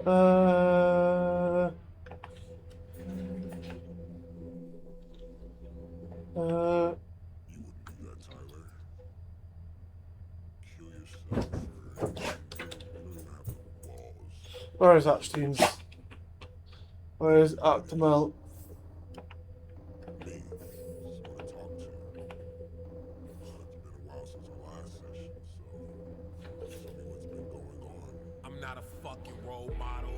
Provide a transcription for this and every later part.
Uh, uh, You wouldn't do that, Tyler. Kill yourself for... You don't even have the balls. where is Epstein's? Where is Actimel? Me. Someone to talk to. It's been a while since our last session, so... Tell me what's been going on. I'm not a fucking role model.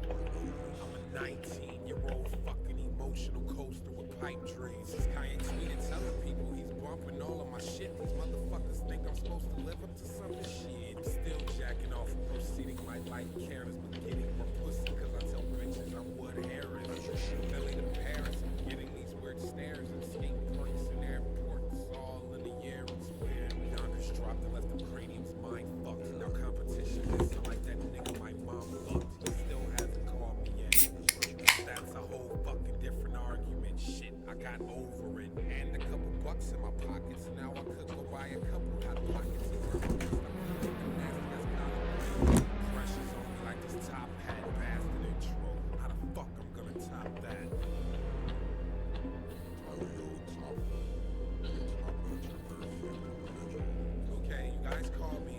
I know this. I'm a 19-year-old fucking emotional coaster with pipe dreams. This guy ain't tweeted telling people he's bumping all of my shit. These motherfuckers think I'm supposed to live up to some of this shit. I'm still jacking off and proceeding my life careless, but getting more pussy because I tell bitches I'm what hair is. Philly to Paris, I'm getting these weird stares and skate parks and airports all in a year. It's weird. Yonkers dropped and left them craniums mind fucked. Now competition is like that nigga my mom fucked. He still hasn't called me yet. That's a whole fucking different argument. Shit, I got over it. And a couple bucks in my pockets. Now I could go buy a couple hot pockets. Pressure's on me like this top hat bastard intro. How the fuck I'm gonna top that? Tyler, yo, top that. Top that's your perfect. Okay, you guys call me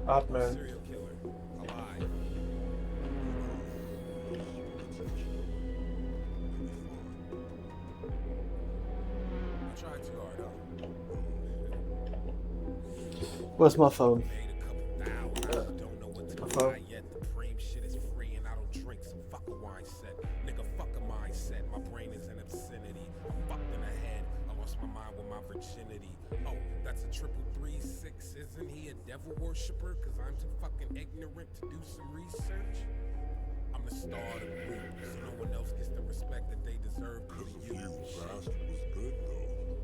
Admin. serial killer. Alive. You tried too hard, huh? Where's my phone? Made a couple thousand. Don't know what to buy yet. The Preem shit is free and I don't drink some fuck a wine set. Nigga, fuck a mindset. My brain is an obscenity. I'm fucked in the head. I lost my mind with my virginity. Oh, that's a 333-6. Isn't he a devil worshiper? Cause I'm too fucking ignorant to do some research. I'm the star of the group, so no one else gets the respect that they deserve. Because Cause of of you, you. Bastard was good, though.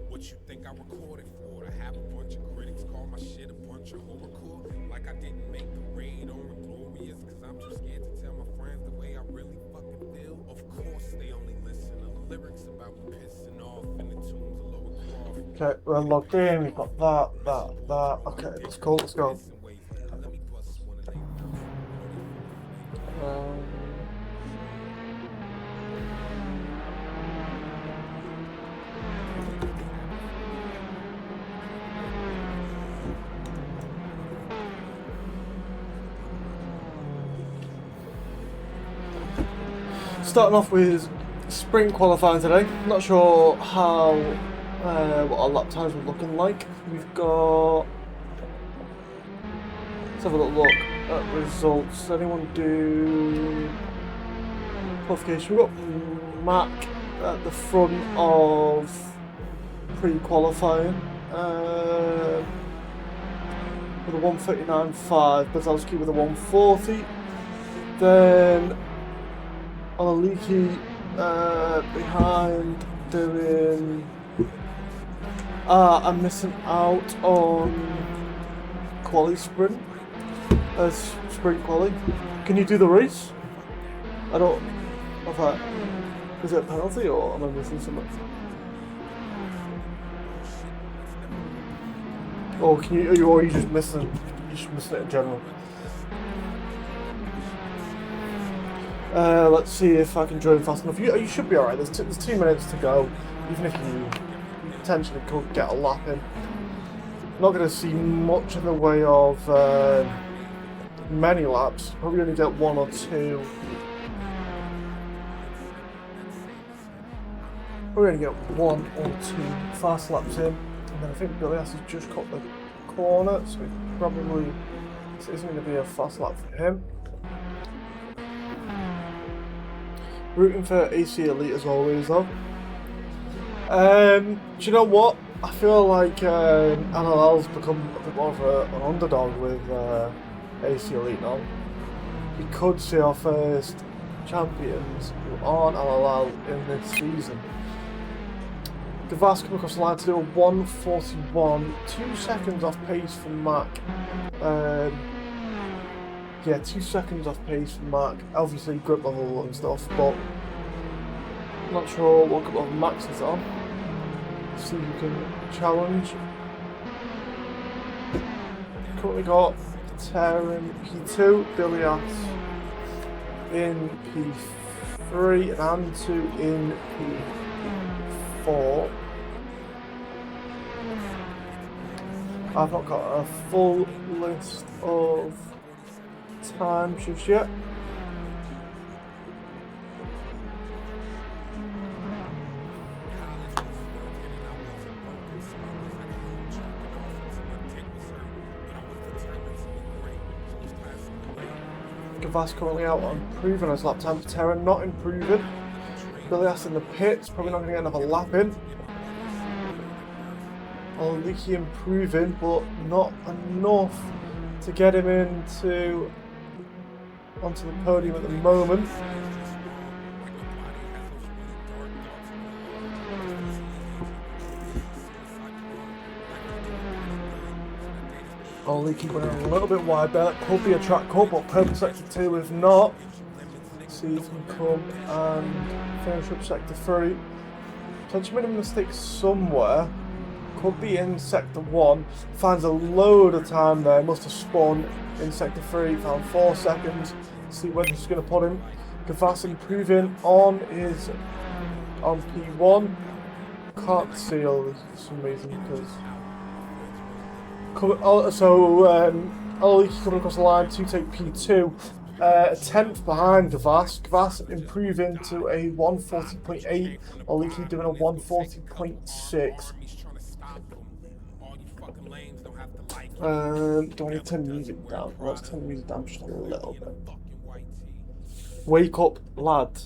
What you think I recorded for? To have a bunch of critics call my shit a bunch of horrorcore? Like I didn't make the raid on Glorious, cause I'm too scared to tell my friends the way I really fucking feel. Of course they only listen to lyrics about me pissing off in the tombs of Lower Croft. Okay, we're logged in. We've got that. Okay, let's go. Let's go. Let me bust one of they Starting off with spring qualifying today. Not sure how what our lap times were looking like. We've got. Let's have a little look at results. Anyone do qualification? We've got Mac at the front of pre-qualifying with a 1:39.5. Bazalski with a 1:40. Then Alaliki behind doing. I'm missing out on quali sprint. Sprint quali. Can you do the race? I don't. If I, is it a penalty or am I missing something? Or can you? Or are you just missing? You're just missing it in general. Let's see if I can join fast enough. You should be alright. There's 2 minutes to go. Even if you potentially could get a lap in. Not going to see much in the way of many laps. Probably only get 1 or 2. Probably only get 1 or 2 fast laps in. And then I think Billy has just cut the corner, so probably this isn't going to be a fast lap for him. Rooting for AC Elite as always though. Do you know what? I feel like NLL's become a bit more of an underdog with AC Elite now. We could see our first champions who aren't NLL in this season. Gavars come across the line to do a 1:41, 2 seconds off pace from Mac. Yeah, 2 seconds off pace from Mac. Obviously grip level and stuff, but not sure what grip level Max is on. See who can challenge. Currently got Patera in P2, Bilias in P3, and Antu in P4. I've not got a full list of time shifts yet. Gavars currently out on improving his lap time. Patera not improving. Bilias in the pits, probably not going to get another lap in. Leaky improving, but not enough to get him onto the podium at the moment. Leaky went a little bit wide there. That could be a track cut, but purple sector 2 if not. See if he can come and finish up sector 3. Potentially made a mistake somewhere. Could be in sector 1. Finds a load of time there. Must have spawned in sector 3. Found 4 seconds. See where he's going to put him. Gavars improving on P1. Can't see all this for some reason because. Leaky coming across the line to take P2. A 10th behind Gavars. Gavars improving to a 140.8. Leaky doing a 140.6. Do I need to turn the music down? Let's turn the music down just a little bit. Wake up, lad.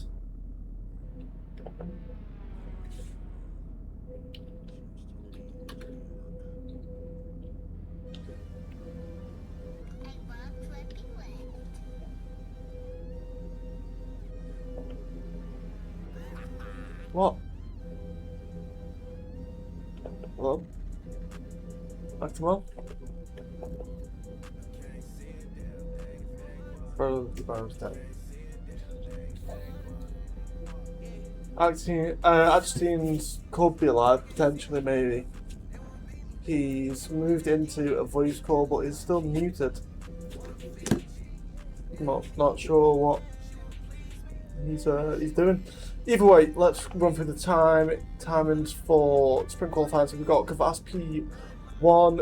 What? Hello? Back to well? Bro, the bar was dead. Agustin's could be alive, potentially, maybe. He's moved into a voice call, but he's still muted. Not sure what he's doing. Either way, let's run through the timings for sprint qualifying. So we've got Gavars P1,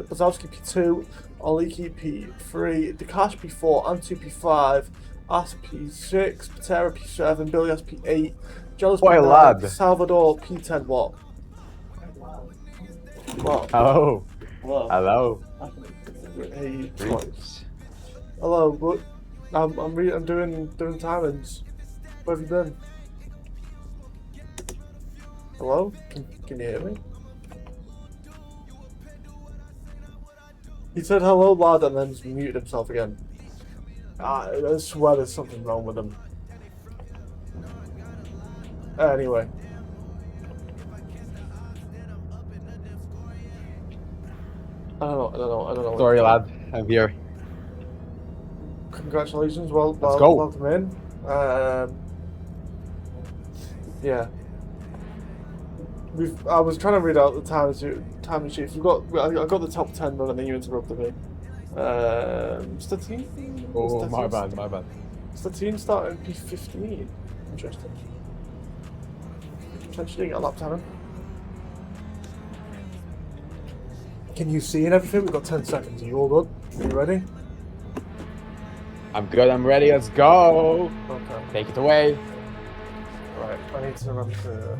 Bazowski P2, Leaky P3, Dakash P4, Antu P5, As P6, Patera P7, Bilias P8, Jealous P9, Salvador P10. What? Hello. Hello. Hello. Hey, hello. But I'm doing timings. Where have you been? Hello? Can you hear me? He said hello, lad, and then just muted himself again. I swear there's something wrong with him. Anyway. I don't know. Sorry, lad. I'm here. Congratulations, Let's go. welcome in. Yeah. I was trying to read out the time sheet. I got the top 10 done and then you interrupted me. Statine? Oh, my bad. Statine started P15. Interesting. Potentially get a lap time. Can you see and everything? We've got 10 seconds. Are you all good? Are you ready? I'm good. I'm ready. Let's go. Okay. Take it away. Right. I need to remember to.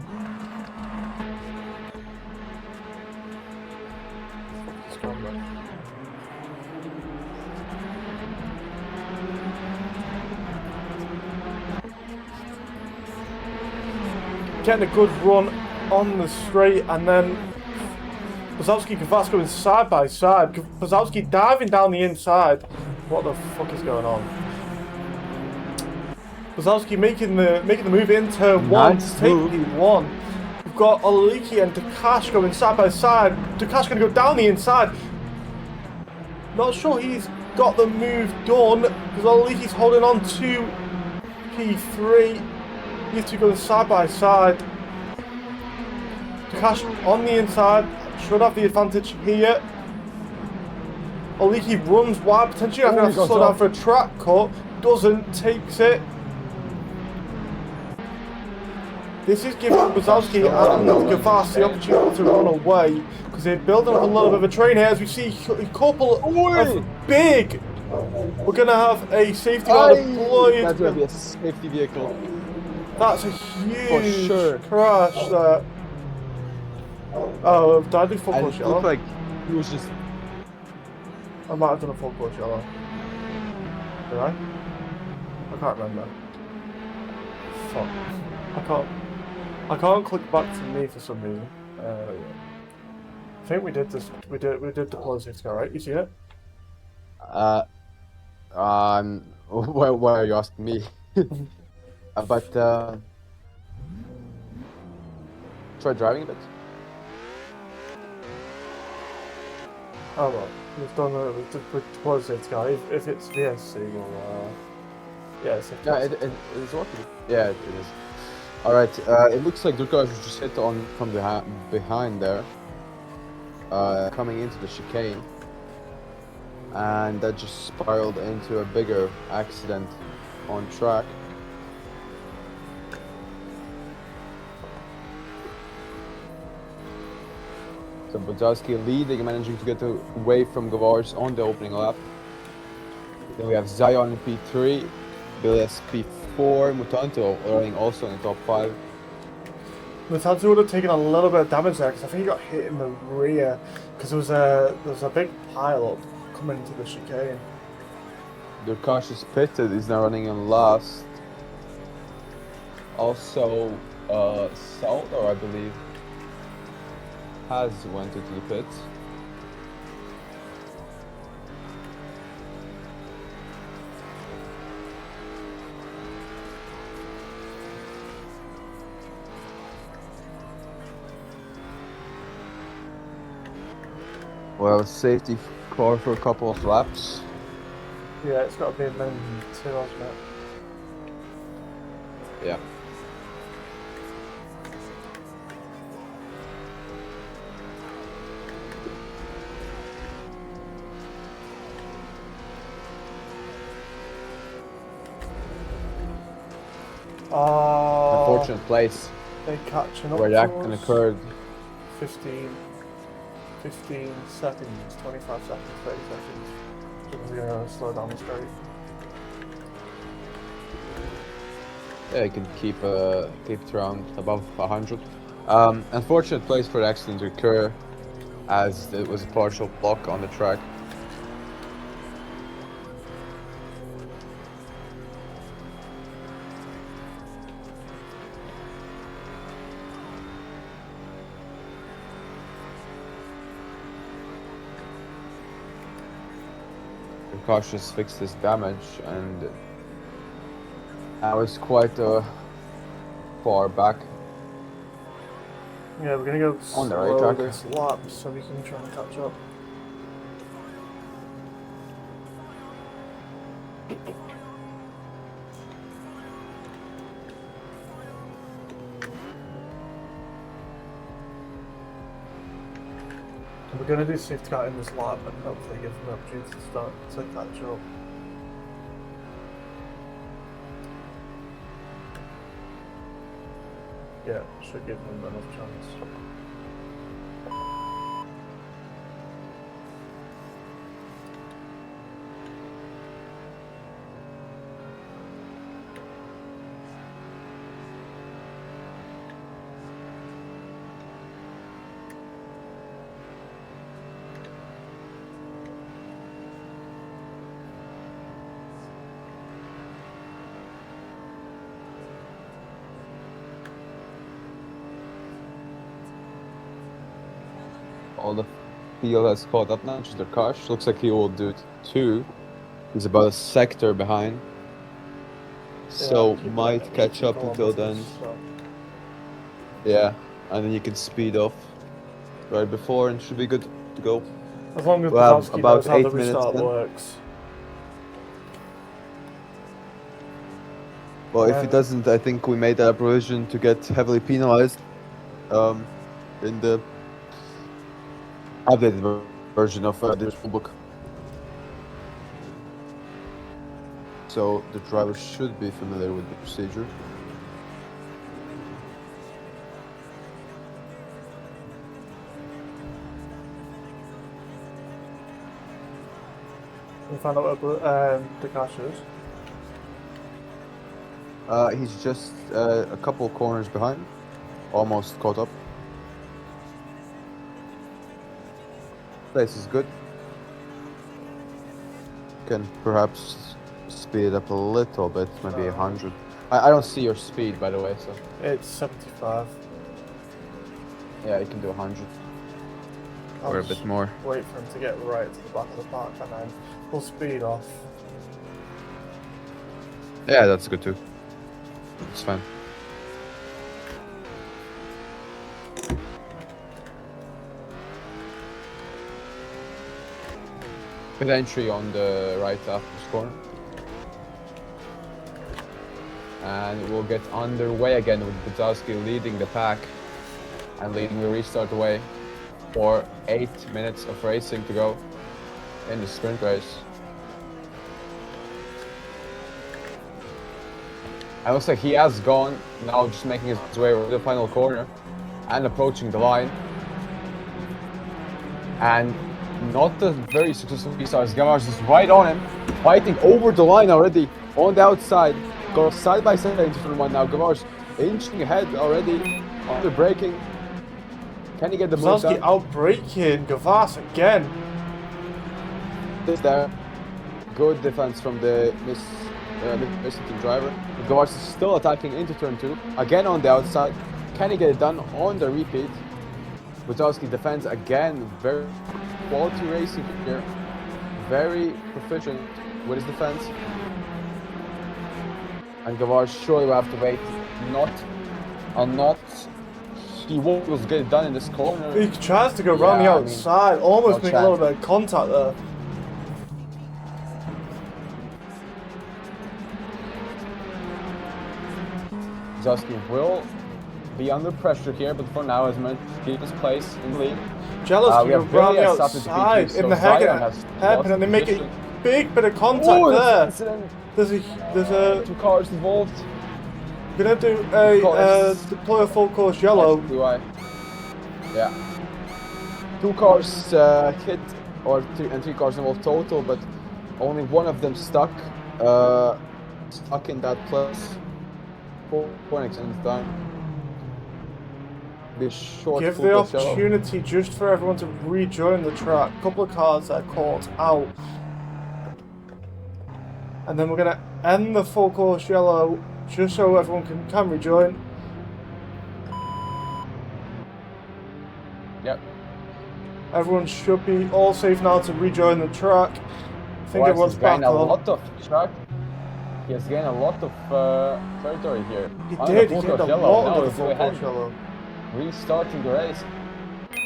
Getting a good run on the straight, and then Bazowski and Gavars going side by side. Bazowski diving down the inside. What the fuck is going on? Bazowski making the move in turn one to take P1. We've got Leaky and Dakash going side by side. Dakash going to go down the inside. Not sure he's got the move done because Leaky's holding on to P3. These two going side by side. Dakash on the inside should have the advantage here. Only he runs wide, potentially having Oh, to he got slow down off. for a track cut. Doesn't, takes it. This is giving Wazowski and Gavars the opportunity to run away because they're building up a little bit of a train here as we see a couple of big. We're going to have a safety car deployed. That's going to be a safety vehicle. That's a huge For sure. crash there. Oh, did I do full And push it yellow? looked like he was just... I might have done a full push yellow. Did I? I can't remember. Fuck. I can't click back to me for some reason. I think we did this. We did deploy the safety car, right? You see it? Why are you asking me? But try driving a bit. Oh well, we've deployed the safety car. If it's VSC, we'll yeah, it's safety Yeah, car. it is working. Yeah, it is. All right. It looks like the car was just hit on from behind there, coming into the chicane, and that just spiraled into a bigger accident on track. So Budowski leading, managing to get away from Gavars on the opening lap. Then we have Zion in P3, Bilias P4, Mutanto running also in the top 5. Tatuus would have taken a little bit of damage there because I think he got hit in the rear because there was a big pile up coming into the chicane. Durkash is pitted, he's now running in last. Also, Saldar, I believe, has went into the pits. Well, safety car for a couple of laps. Yeah, it's got to be a minimum 2, hasn't it? Yeah. Oh, Unfortunate place they're catching up where to that us. occurred. 15 seconds, 25 seconds, 30 seconds. Because we're going to slow down the straight. Yeah, you can keep it around above 100. Unfortunate place for the accident to occur, as it was a partial block on the track. Cautious fixed this damage, and I was quite far back. Yeah, we're going to go On the right slow track. this lap so we can try and catch up. We're going to do safety car in this lap and hopefully give them the opportunity to start to catch up. Yeah, should give them enough chance. All the field has caught up now. Just Durkash looks like he will do 2. He's about a sector behind, so keep might going, catch keep up going until with then. this, so. Yeah, and then you can speed off right before and should be good to go. As long as We'll have Budowski about knows how the 8 minutes restart then. works. Well, if he doesn't, I think we made that provision to get heavily penalized in the updated version of this rulebook. so the driver should be familiar with the procedure. Can you find out where the crash is? He's just a couple corners behind, almost caught up. Place is good. Can perhaps speed up a little bit, maybe 100. I don't see your speed, by the way, so It's 75. yeah, you can do 100 I'll or a just bit more. Wait for him to get right to the back of the park and then we'll speed off. Yeah, that's good too. It's fine. Pit entry on the right after this corner. And we'll get underway again with Butowski leading the pack and leading the restart away for 8 minutes of racing to go in the sprint race. It looks like he has gone, now just making his way over the final corner and approaching the line. And not a very successful restart. Gavars is right on him, fighting over the line already on the outside. Goes side by side into turn one now. Gavars inching ahead already, under braking. Can he get the move Buzowski done? outbraking Gavars again. Is there good defense from the missing driver? Gavars is still attacking into turn two, again on the outside. Can he get it done on the repeat? Butowski defends again, very quality racing here, very proficient with his defense. And Gavars surely will have to wait. He won't be able to get it done in this corner. He tries to go around the Yeah, I mean, outside, almost no make a little chance. bit of contact there. Butowski will be under pressure here, but for now, has managed to keep his place in the lead. Jealous we can have go around the Billy started to beat outside you, in so the Zion has hairpin lost and they make a position. big bit of contact Oh, there. that's an accident. There's a Two cars involved. gonna do a Course. deploy a full course yellow. SPY. Yeah. Two cars hit, or three cars involved total, but only one of them stuck in that place for an extended time. Be short. Give full the course yellow. opportunity just for everyone to rejoin the track. A couple of cars that are caught out. And then we're going to end the full course yellow just so everyone can rejoin. Yep. Everyone should be all safe now to rejoin the track. I think everyone's back gained a on. lot of track. He has gained a lot of territory here. He On the did, he full gained course a yellow. lot Now of the it's full ahead, course yellow. restarting the race.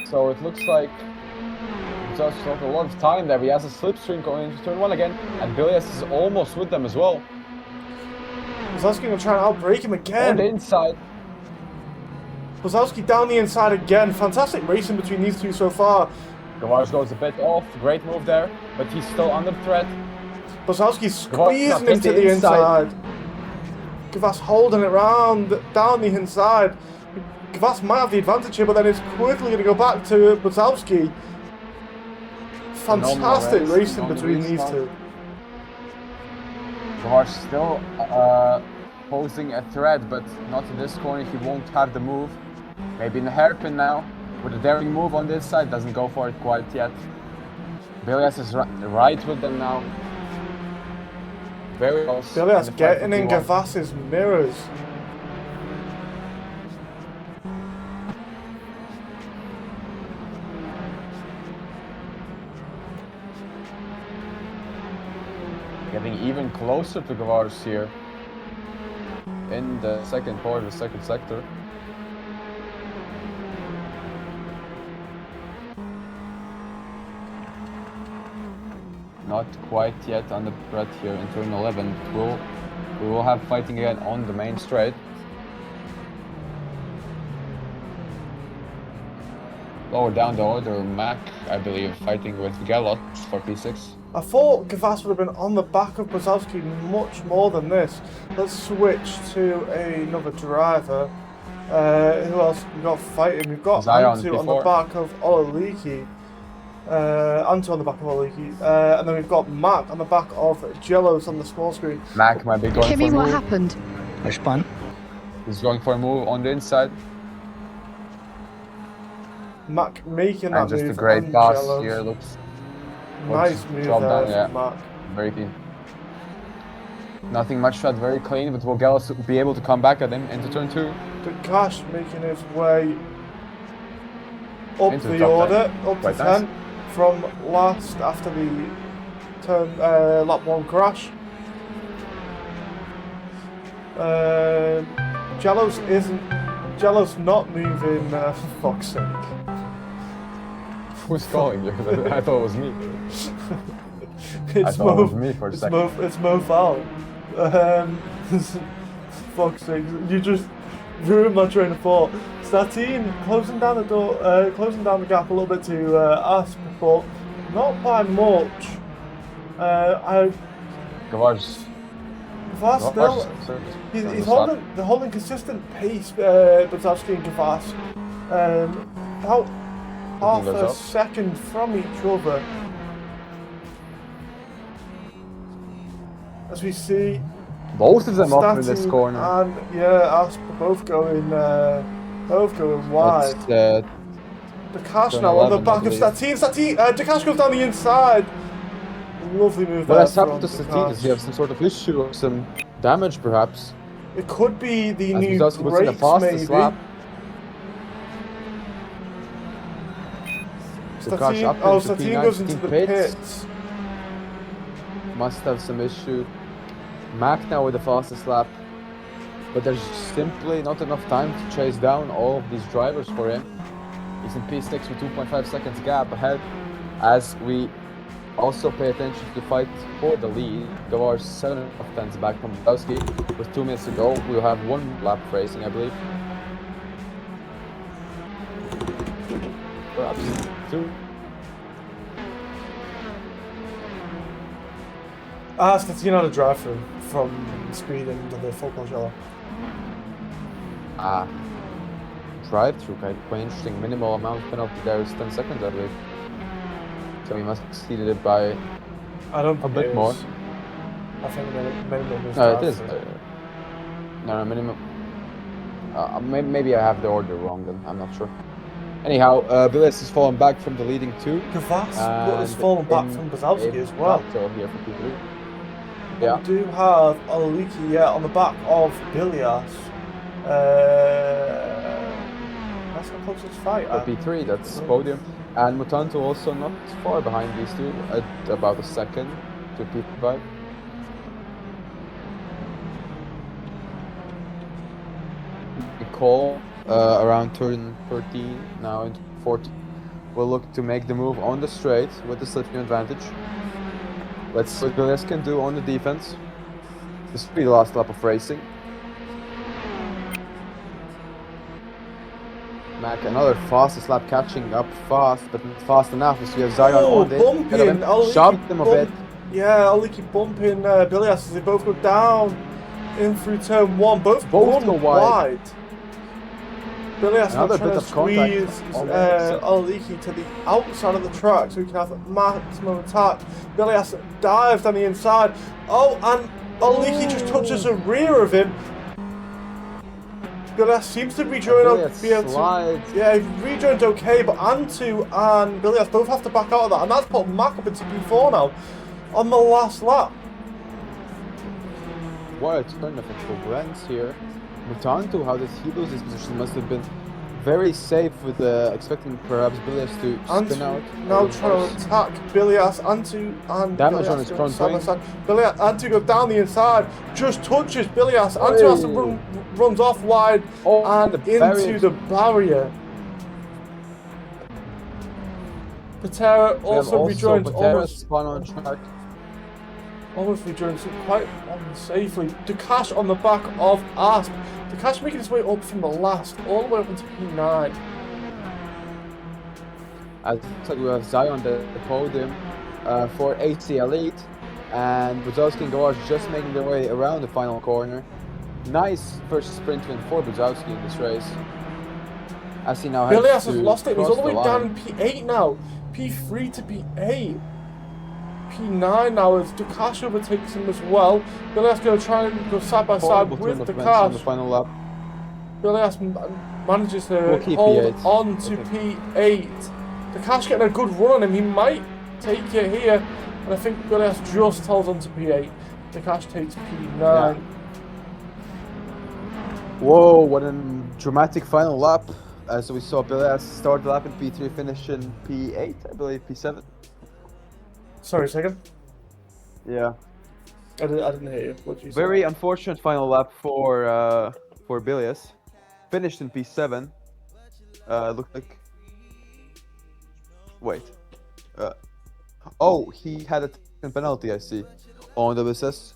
So it looks like just took a lot of time there. He has a slipstream going into turn one again, and Bilias is almost with them as well. Buzowski going to try and outbrake him On the again. inside. Buzowski down the inside again. Fantastic racing between these two so far. Gavars goes a bit off. Great move there, but he's still under threat. Buzowski squeezing Gavars him to hit the the inside. Gavars holding it round down the inside. Gavars might have the advantage here, but then it's quickly going to go back to Buzowski. Fantastic race, racing phenomenal between these restart. two. Gavars still posing a threat, but not in this corner. He won't have the move. Maybe in the hairpin now, with a daring move on this side. Doesn't go for it quite yet. Bilias is right with them now. Very close. Bilias in the getting in 551. Gavas's mirrors. Getting even closer to Gavars here in the second part, the second sector. Not quite yet under threat here in turn 11. We will have fighting again on the main straight. lower down the order, Mach, I believe, fighting with Gavars for P6. I thought Gavars would have been on the back of Brzezowski much more than this. Let's switch to another driver. Who else we got fighting? We've got Zion, Antu on the P4. back of Ololiki. Antu on the back of Ololiki. And then we've got Mach on the back of Jellos on the small screen. Mach might be going Kimmy, for a what move. happened? I spun. He's going for a move on the inside. Mach making that And just move. a great and pass Jellos. here, looks Nice move drop there down, from yeah. Mach. very clean. Nothing much shot, very clean, but will Gavars be able to come back at him into turn 2? Tatuus making his way up Into the the top order, 10. up to Quite 10 nice. from last after the turn lap 1 crash. Jello's not moving, for fuck's sake. Who's calling you? I thought it was me. It's thought it was me for a it's second. It's Mo Foul. Fuck's sake, you just ruined my train of thought. Statine closing down the door, closing down the gap a little bit to Asp, but not by much. Gavars. Gavars still, He's he's holding consistent pace, Brzezowski and Gavars. About half goes a up. second from each other. As we see Both of them up in this Statine corner. and Asp both going wide. It's, Dakash turn now on the 11, back I of believe. Statine. Dakash goes down the inside. Lovely move What there has happened to from Statine? Does he have some sort of issue or some damage, perhaps? It could be the As new Brzezowski puts in the brakes, fastest maybe. lap. Dakash up into Statine P9, goes into Statine the pits. pits. Must have some issue. Mach now with the fastest lap. But there's simply not enough time to chase down all of these drivers for him. He's in P6 with 2.5 seconds gap ahead. As we also pay attention to the fight for the lead. Gavars 7.5 back from Brzezowski. With 2 minutes to go, we'll have 1 lap of racing, I believe. Perhaps 2. Statine on a drive-through from speed into the full yellow. Drive-through, quite interesting. Minimal amount of penalty there is 10 seconds, I believe. So he must have exceeded it by I don't a think bit it more. is. I think the minimum is No, it is. drive-through. No, minimum. Maybe I have the order wrong then. I'm not sure. Anyhow, Billis has fallen back from the leading 2. Gavars has fallen back from Brzezowski as well. So here for P3. We Yeah. do have Ololiki on the back of Bilias. That's the closest fight. For P3, that's podium. And Mutanto also not far behind these two, at about a second to P5. Call around turn 13, now into 14. We'll look to make the move on the straight with the slipstream advantage. Let's see what Gilles can do on the defense. This will be the last lap of racing. Mac, another fastest lap, catching up fast, but not fast enough. So we have Zion on it. bumping! Ololiki Shoved him a bit. Yeah, Ololiki bumping Bilias as they both go down in through turn 1. Both Both run go wide. Bilias now Another trying bit to of contact squeeze on the exit. Ololiki to the outside of the track so he can have maximum attack. Bilias dives on the inside. Oh, and Ololiki just touches the rear of him. Bilias seems to rejoin. Yeah, he rejoins okay, but Antu and Bilias both have to back out of that, and that's put Mach up into P4 now on the last lap. What a turn of influence here. Mutanto, how did he lose his position? Must have been very safe with expecting perhaps Bilias to spin out. Now trying to attack Bilias, Antu and Damage Bilias on his go front side by wing. side. Antu goes down the inside, just touches Bilias. Antu has to runs off wide and the into barriers. the barrier. Patera also rejoins almost. Spun on track. Almost rejoins quite unsafely. Dakash on the back of Asp. Dakash making his way up from the last, all the way up into P9. As it looks like we have Zion the podium for AC Elite, and Budzowski and Gavars just making their way around the final corner. Nice first sprint win for Budzowski in this race. As he now Bilias heads has to lost it. He's all cross the way line. down in P8 now. P3 to P8. P9 now as Dukash overtakes him as well. Bilias going to try and go side by side Horrible with turn of events on the Dukash. final lap. Bilias manages to We'll keep hold P8, on to P8. Dukash getting a good run on him. He might take it here. And I think Bilias just holds on to P8. Dukash takes P9. Yeah. Whoa, what a dramatic final lap. So we saw Bilias start the lap in P3, finish in P8, I believe, P7. Sorry, a second. Yeah. I didn't hear you. What did you say? Very unfortunate final lap for Bilias. Finished in P7. Looked like. Wait. Oh, he had a second penalty, I see, on the WSS.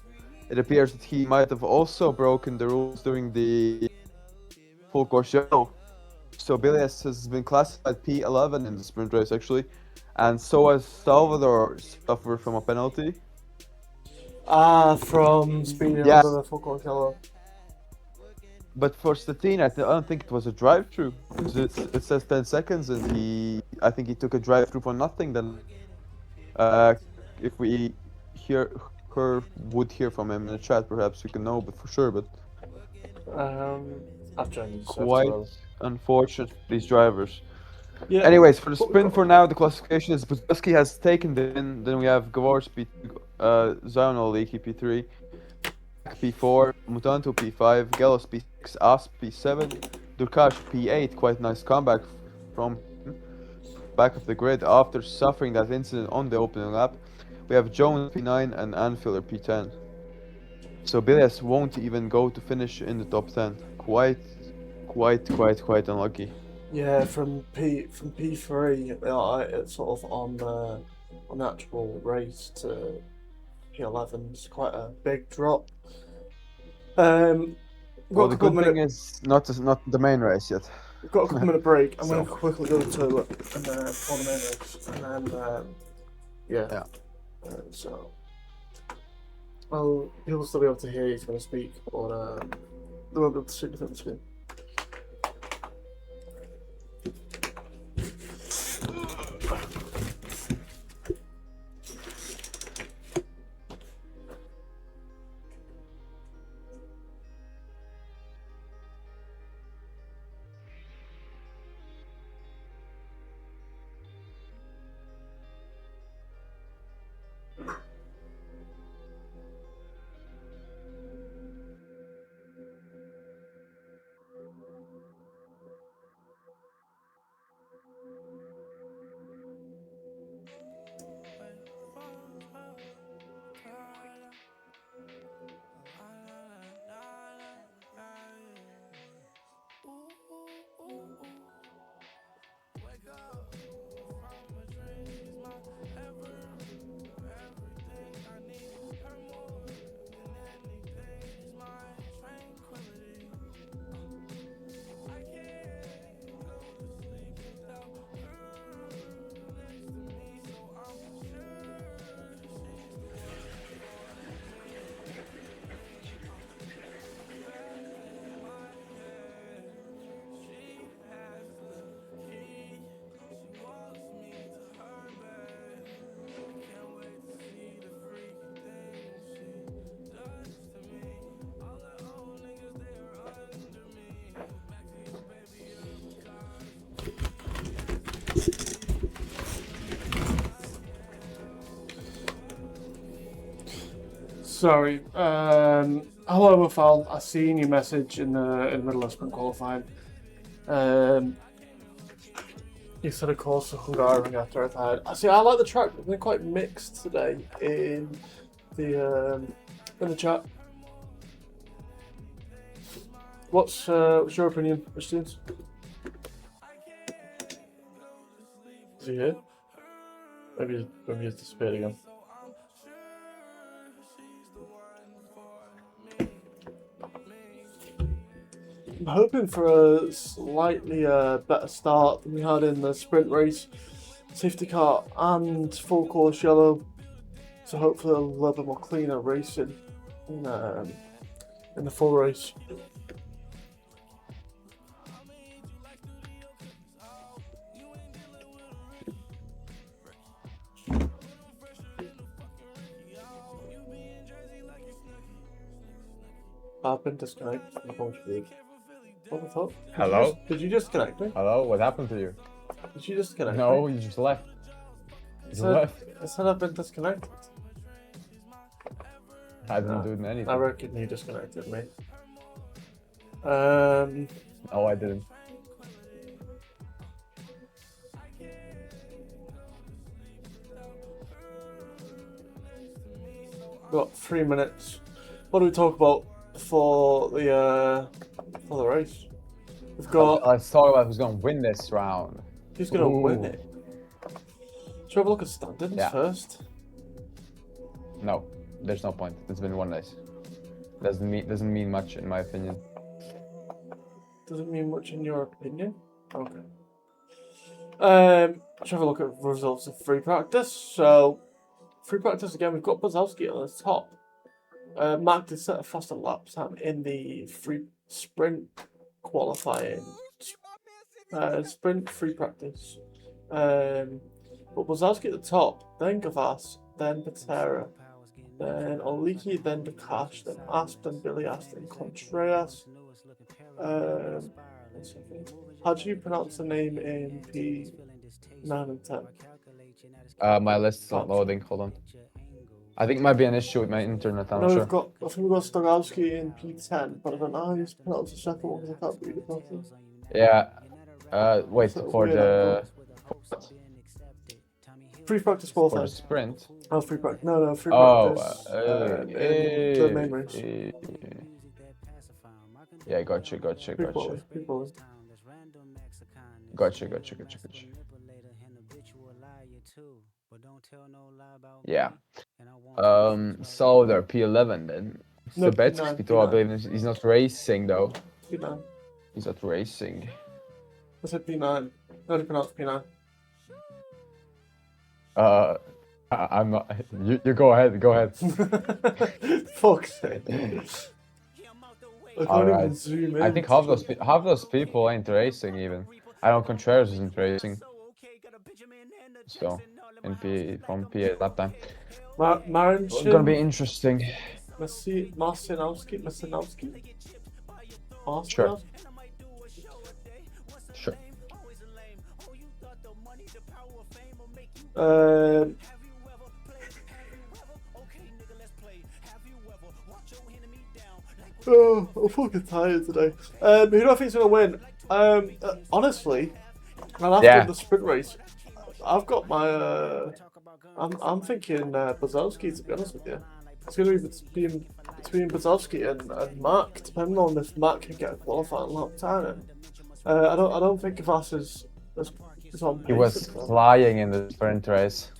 It appears that he might have also broken the rules during the full course show. So Bilias has been classified P11 in the sprint race, actually. And so has Salvador suffered from a penalty. From speeding Yeah. under the full course yellow. But for Statin, I don't think it was a drive-through. It says 10 seconds, and I think he took a drive-through for nothing. Then, if we would hear from him in the chat, perhaps we can know, but for sure. But I've joined. quite unfortunate for these drivers. Yeah. Anyways, for the sprint for now, the classification is Budzowski has taken the win. Then we have Gavars P2, Zion Leaky P3. P4, Mutanto P5, Gelos P6, Asp P7, Durkash P8. Quite nice comeback from back of the grid after suffering that incident on the opening lap. We have Jones P9 and Anfiler P10. So Bilias won't even go to finish in the top 10. Quite unlucky. Yeah, from P3, it's sort of on the actual race to P11. It's quite a big drop. Well, the good thing is not the main race yet. We've got a couple minute break. I'm going to quickly go to the toilet and for the main race, and then yeah. So, well, people will still be able to hear you if you want to speak, or they won't be able to see anything on the screen. Sorry. Hello, Mafal. I seen your message in the middle of sprint qualifying. You said, of course, the Hungaroring after I've had. I see. I like the track, but they're quite mixed today in the chat. What's your opinion, Christians? Is he here? Maybe he's disappeared again. I'm hoping for a slightly better start than we had in the sprint race. safety car and full course yellow, so hopefully a little bit more cleaner racing in the full race. I've been disconnected from the whole street. What the fuck? Hello? Did you disconnect me? Hello, what happened to you? Did you disconnect me? No, you just left. I said I've been disconnected. I didn't do anything. I reckon you disconnected me. No, I didn't. We've got 3 minutes. What do we talk about for the race? We've got. Let's talk about who's going to win this round. Who's going to win Ooh. it? Should we have a look at standings first? No, there's no point. It's been one race. Doesn't mean much in my opinion. Doesn't mean much in your opinion? Okay. Let's have a look at results of free practice. So, free practice again, we've got Buzowski on the top. Mach did set a faster lap time in the free sprint qualifying. Sprint free practice. But Buzowski at the top, then Gavars, then Patera, then Oliki, then Dakash, then Asp, then Billy Asp, then Contreras. How do you pronounce the name in P9 and 10? My list is not loading. Hold on. I think it might be an issue with my internet. I'm No, not I sure. think we've got Stogowski in P10, but I don't know how you pronounce the second one because I can't read it properly. Yeah. Wait So for weird, the Free practice for the qualifying. sprint. Oh, free practice. No, free Oh, practice. In the main race. Yeah, gotcha. Free quality. Gotcha. Yeah. So they're P11 then. No, Sabetsky, P9. I believe he's not racing though. P9. He's not racing. I said P9. How do you pronounce P9? I'm not. You go ahead. Go ahead. Fuck's sake. I can't even Alright. zoom in. I think half those people ain't racing even. I know Contreras isn't racing. So in from P8 lap time. Marin Gonna be interesting. Marcinowski. Sure. Sure. Oh, I'm fucking tired today. Who do I think's gonna win? Honestly, and after the sprint race, I've got my. I'm thinking Buzowski, to be honest with you. It's gonna be between Buzowski and Mach, depending on if Mach can get a qualifying lap time. I don't think Gavars is on pace. He was flying in the sprint race.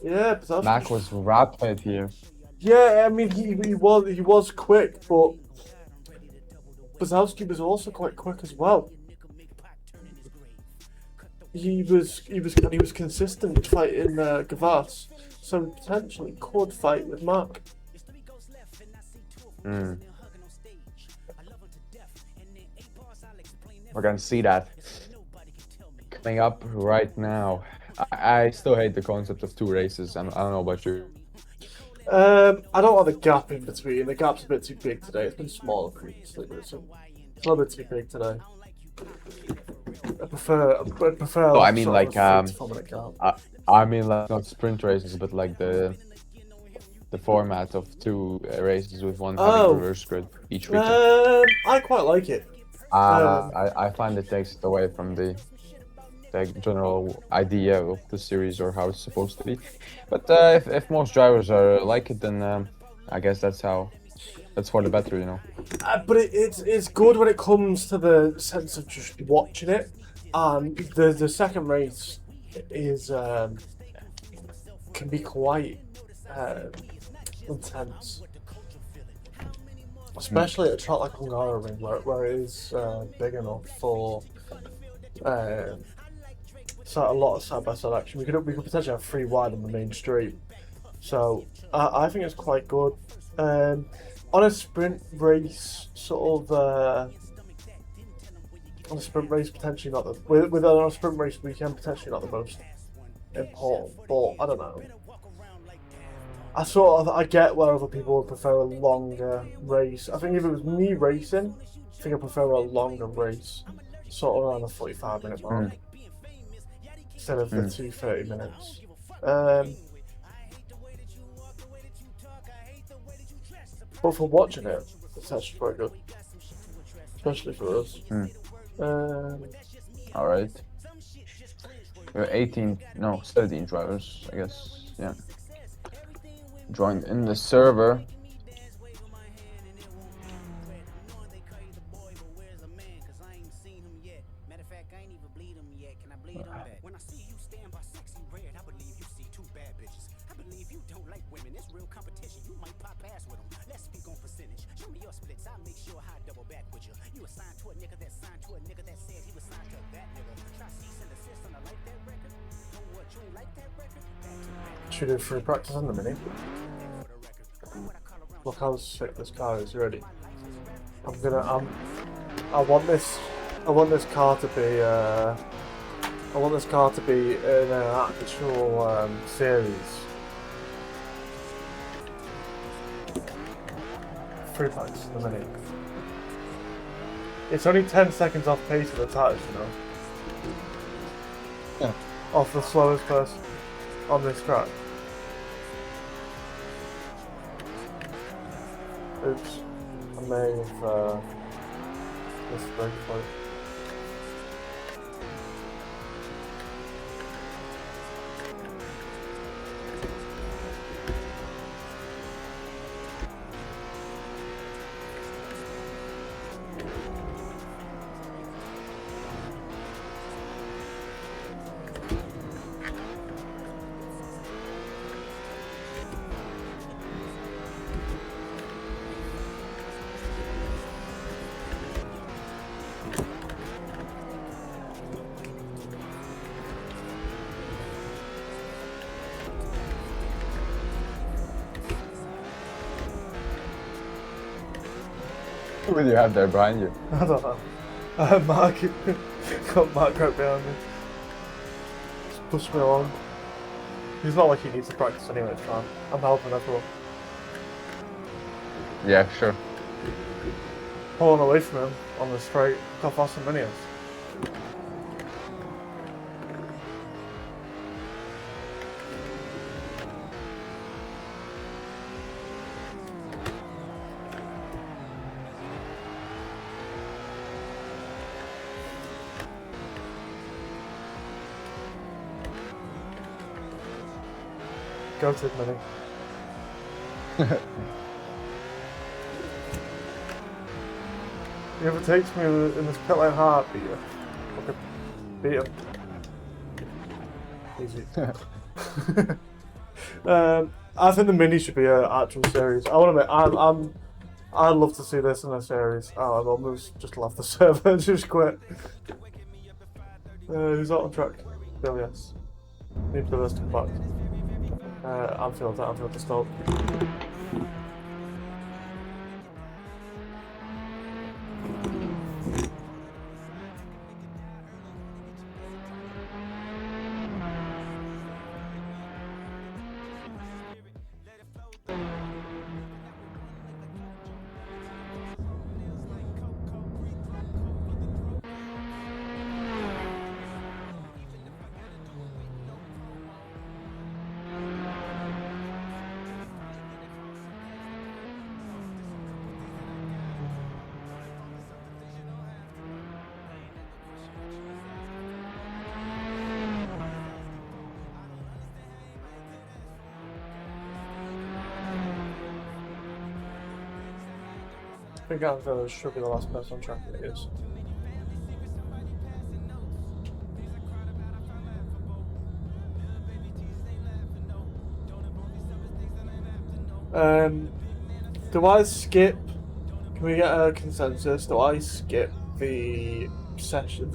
Yeah, Buzowski. Mach was rapid here. Yeah, I mean he was quick, but Buzowski was also quite quick as well. He was consistent fighting Gavars, so potentially could fight with Mach. We're gonna see that coming up right now. I still hate the concept of two races. I don't know about you. I don't like the gap in between. The gap's a bit too big today. It's been smaller previously, but it's a little bit too big today. I prefer. Oh, I mean, like, 4-minute gap. I mean, like, not sprint races, but like the format of two races with one having reverse grid each weekend. I quite like it. I find it takes it away from the general idea of the series or how it's supposed to be. But if most drivers are like it, then I guess that's for the better, you know. But it's good when it comes to the sense of just watching it. The second race is can be quite intense, especially at a track like Hungaroring, where it is big enough for a lot of side-by-side action. We could potentially have 3 wide on the main street. So I think it's quite good. On a sprint race, sort of. On a sprint race, potentially not the on a sprint race weekend, potentially not the most important. But I don't know. I get where other people would prefer a longer race. I think if it was me racing, I think I prefer a longer race, sort of around the 45-minute mark instead of the 2 30 minutes. But for watching it, it's actually quite good, especially for us. All right. We have 17 drivers, I guess. Yeah. Joined in the server. Should we do free practice on the mini? Look how sick this car is already. I want this car to be in an actual series. Free practice on the mini. It's only 10 seconds off pace of the Tatuus, you know. Yeah. Off the slowest person on this track. Oops. I may have missed the breakpoint. Who do you have there behind you? I don't know. Mark, got Mark right behind me. Just push me along. He's not like he needs to practice anyway, it's fine. I'm helping everyone. Yeah, sure. Pulling away from him on the straight. Look how fast the mini is. Go to it, Mini. If it takes me in this pit lane hard, beat you. Okay. Beat him. Easy. I think the mini should be an actual series. I want to make. I'd love to see this in a series. Oh, I'd almost just left the server and just quit. Who's out on track? Bill, yes. Need Bill to come back. Anfield to stop. I think Gavars should be the last person on track, it is. Do I skip? Can we get a consensus? Do I skip the session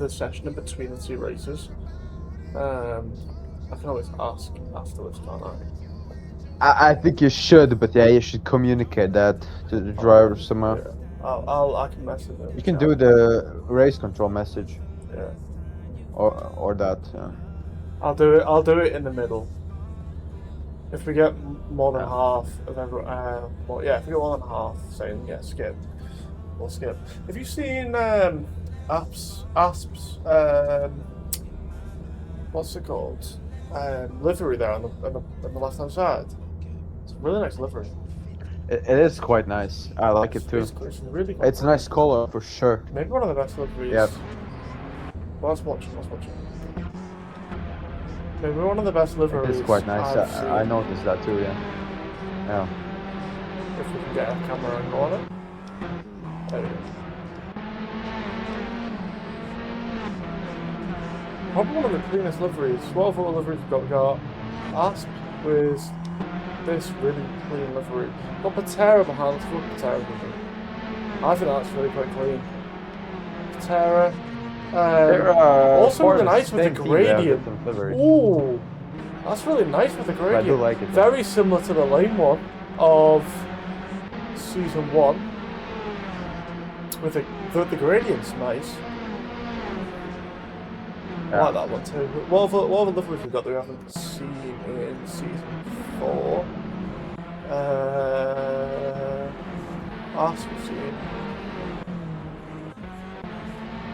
in between the two races? I can always ask afterwards, can't I? I think you should, but yeah, you should communicate that to the driver somehow. Yeah. I can message him. You can do the race control message, Yeah. or that. I'll do it. I'll do it in the middle. If we get more than Yeah. half of every, well, yeah, if we get more than half saying yeah, skip, we'll skip. Have you seen Asp's what's it called? Livery there on the left hand side. It's a really nice livery. It is quite nice. I like it too. It's really good. It's a nice color for sure. Maybe one of the best liveries. Yep. Let's watch it. Maybe one of the best liveries. It is quite nice. I've seen. I noticed that too. Yeah. Yeah. If we can get a camera angle on it. There we go. Probably one of the cleanest liveries. What other liveries we've got? Asp with this really clean livery. Got Patera behind. Let's look at Patera livery. I think that's really quite clean. Patera. Also really nice with the gradient. Ooh, that's really nice with the gradient. I do like it. Very similar to the lane one of season 1. With the gradient's nice. I like that one too. What other liveries we've got that we haven't seen in season 4? Asp we've seen.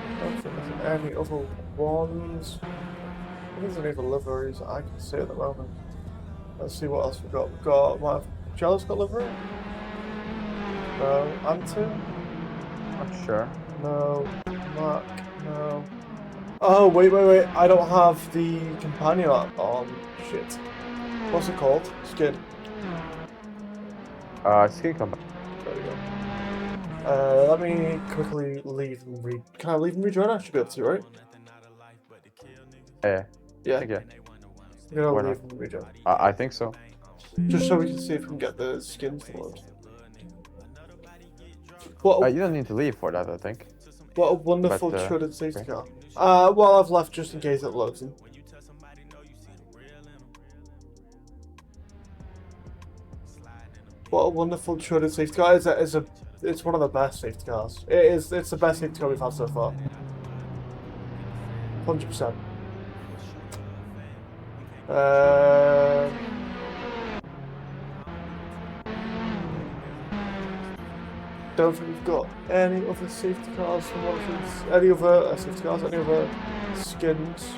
I don't think there's any other ones. I think there's any other liveries that I can see at the moment. Let's see what else we've got. We've got, Jealous got livery? No. Antu? Not sure. No. Mac? No. Oh, wait. I don't have the companion app on. Shit. What's it called? Skin. Skin company. There we go. Let me quickly leave and read. Can I leave and rejoin? I should be able to, right? Yeah. Yeah. Okay. You know, Why leave not? and rejoin. I think so. Just so we can see if we can get the skins to load. What You don't need to leave for that, I think. a wonderful but, shredded safety okay. car. Well, I've left just in case it loads in. What a wonderful shredded safety car. It's one of the best safety cars. It's the best safety car we've had so far. 100%. Don't think we've got any other safety cars from what any other safety cars, any other skins.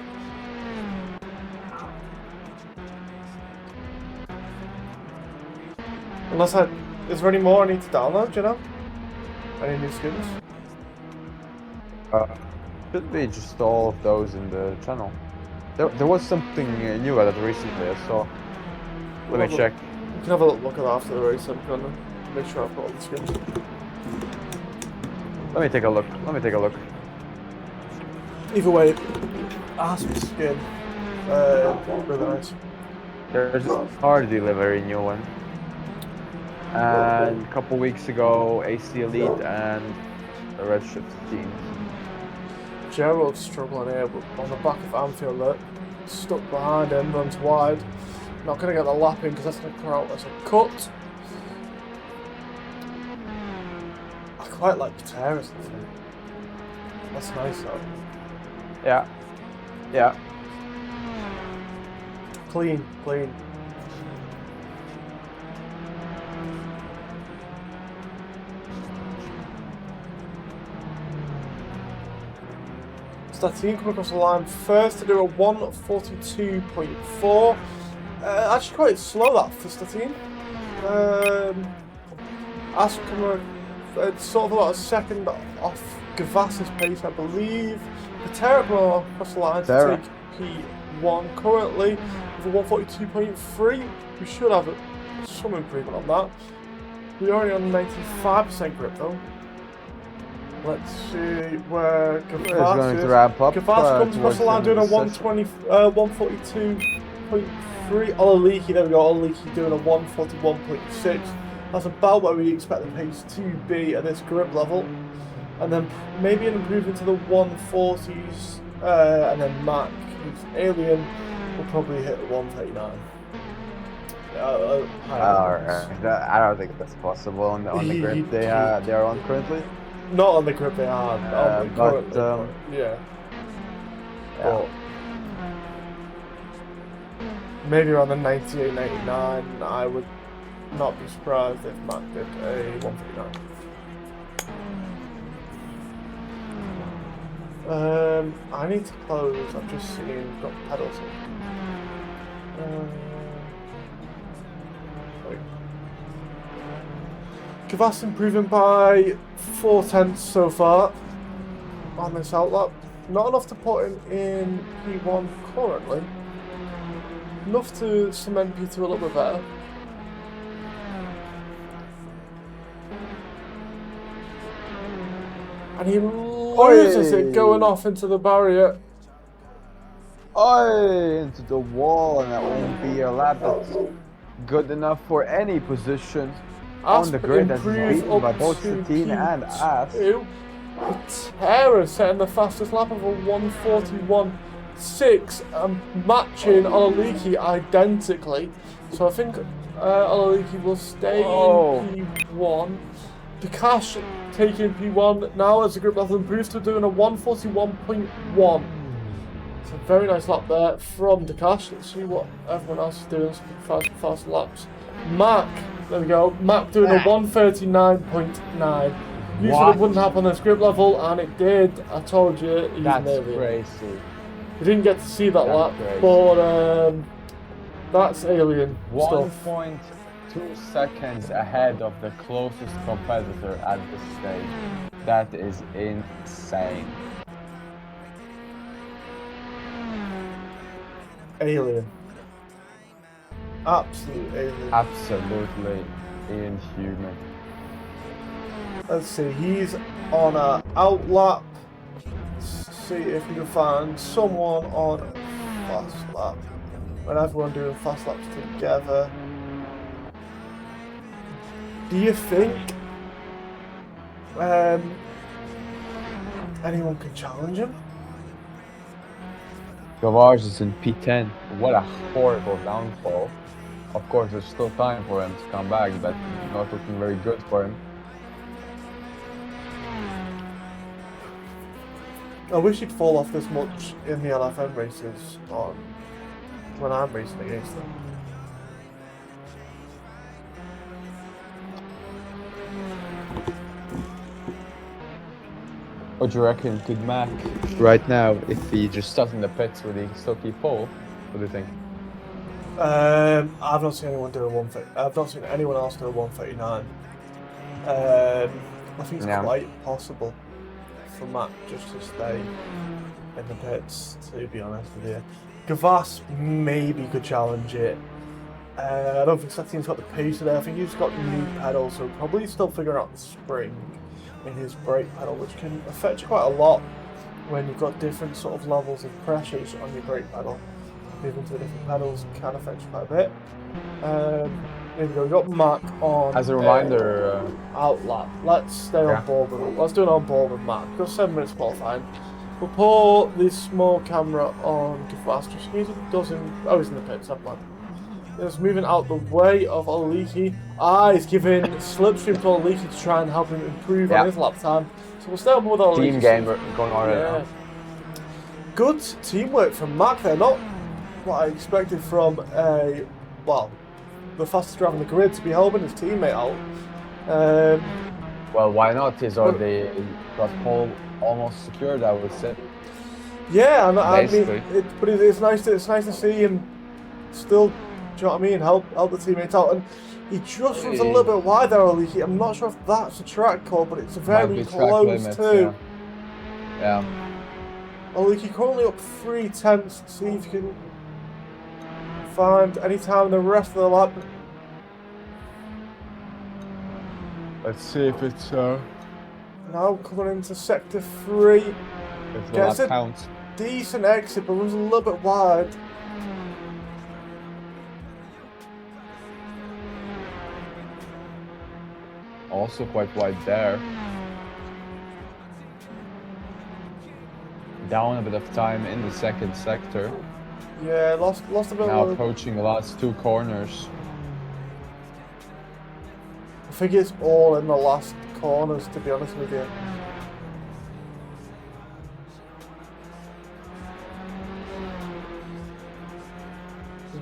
Is there any more I need to download, do you know? Any new skins? Should be just all of those in the channel. There was something new added recently, so let me check. We can have a look at that after the race. I'm gonna make sure I've got all the skins. Let me take a look. Either way, Asp skin. Really nice. There's a car delivery new one. And a couple weeks ago, AC Elite and the Redshift team. Gerald's struggling here, but on the back of Anfield, look, stuck behind him, runs wide. Not going to get the lap in because that's going to come out as a cut. I quite like Patera's. That's nice though. Yeah. Clean. Statine coming across the line first to do a 1:42.4. Actually quite slow that for Statine. Asp coming sort of about a second off Gavars' pace, I believe. Patera coming across the line to take P1 currently with a 1:42.3. We should have some improvement on that. We're only on 95% grip though. Let's see where Gavars going to ramp up. Gavars comes across the line doing a 1:42.3. Olaleeki, there we go. Olaleeki doing a 1:41.6. That's about where we expect the pace to be at this grip level. And then maybe an improvement to the 1:40s. And then Mac His Alien will probably hit 139. I don't think that's possible on the grip they are on currently. Not on the grip they are on currently. Yeah. But maybe around the 98, 99, I would not be surprised if Mac did a 139. I need to close. I've just seen got pedals in. Wait. Gavars improving by 4/10 so far on this outlap. Not enough to put in P1 currently. Enough to cement P2 a little bit better. And he loses it going off into the barrier. Into the wall, and that won't be a lap that's good enough for any position on the grid. That's beaten by both Satine and Ass. Terror setting the fastest lap of a 1:41.6 and matching Ololiki identically. So I think Ololiki will stay in P1. Dakash taking P1 now as the group level improves to doing a 1:41.1. It's a very nice lap there from Dakash. Let's see what everyone else is doing. Some fast laps. Mac, there we go. Mac doing a 1:39.9. Usually it wouldn't happen on the script level, and it did. I told you, he's That's Alien. crazy. You didn't get to see that lap, but that's Alien stuff. 1.2 seconds ahead of the closest competitor at this stage. That is insane. Alien. Absolute alien. Absolutely inhuman. Let's see, he's on a outlap. Let's see if we can find someone on a fast lap. When everyone doing fast laps together. Do you think anyone can challenge him? Gavars is in P10. What a horrible downfall. Of course, there's still time for him to come back, but not looking very good for him. I wish he'd fall off this much in the LFM races when I'm racing against them. What do you reckon? Could Mac right now, if he just stuck in the pits, would he still keep pole? What do you think? I've not seen anyone do a 130. I've not seen anyone else do a 139. I think it's quite possible for Mac just to stay in the pits, to be honest with you. Gavars maybe could challenge it. I don't think Satine's got the pace there. I think he's got new pedals, so probably still figuring out the spring in his brake pedal, which can affect you quite a lot when you've got different sort of levels of pressures on your brake pedal. Moving to the different pedals can affect you quite a bit. Here we go, we've got Mac on as a reminder, outlap. Let's stay on board with it. Let's do it on board with Mac. We've got 7 minutes qualifying. We'll pour this small camera on Gavars just in case it doesn't. Oh, he's in the pits, never mind. It's moving out the way of Ololiki. He's giving slipstream to Ololiki to try and help him improve on his lap time. So we'll stay on board with Ololiki. Team game going on right now. Good teamwork from Mac there. Not what I expected from the fastest driver on the grid to be helping his teammate out. Well, why not? He's already got pole almost secured, I would say. Yeah, I mean, it's nice to see him still. Do you know what I mean? Help the teammates out, and he just runs a little bit wide there, Ololiki. I'm not sure if that's a track call, but it's very close limits, too. Yeah. Ololiki currently up 3/10. See if you can find any time in the rest of the lap. Let's see if it's now coming into sector 3. if the lap counts. Decent exit, but runs a little bit wide. Also quite wide there. down a bit of time in the second sector. Yeah, lost a bit Now of... approaching the last 2 corners. I think it's all in the last corners, to be honest with you.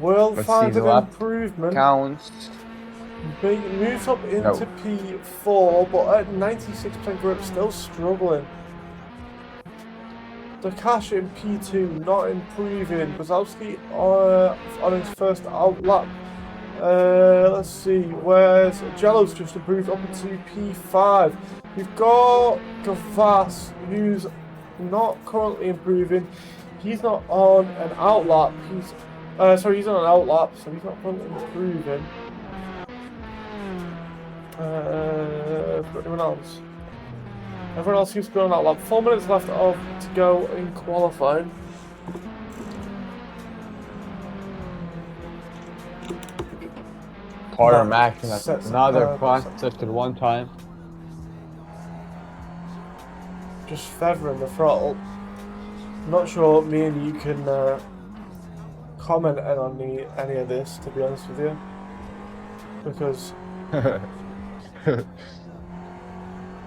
Will Let's find see an the lap improvement. counts. Moves up into No. P4, but at 96% grip, still struggling. The cash in P2 not improving. Brzezowski on his first out lap. Let's see, where's Jello's just improved up into P5. We've got Gavars, who's not currently improving. He's not on an out lap. He's on an out lap, so he's not currently improving. For anyone else? Everyone else seems to be on that lap. 4 minutes left to go in qualifying. Carter Mach Mach, and sets that's another a fast sector 1 time. Just feathering the throttle. Not sure me and you can comment on any of this, to be honest with you, because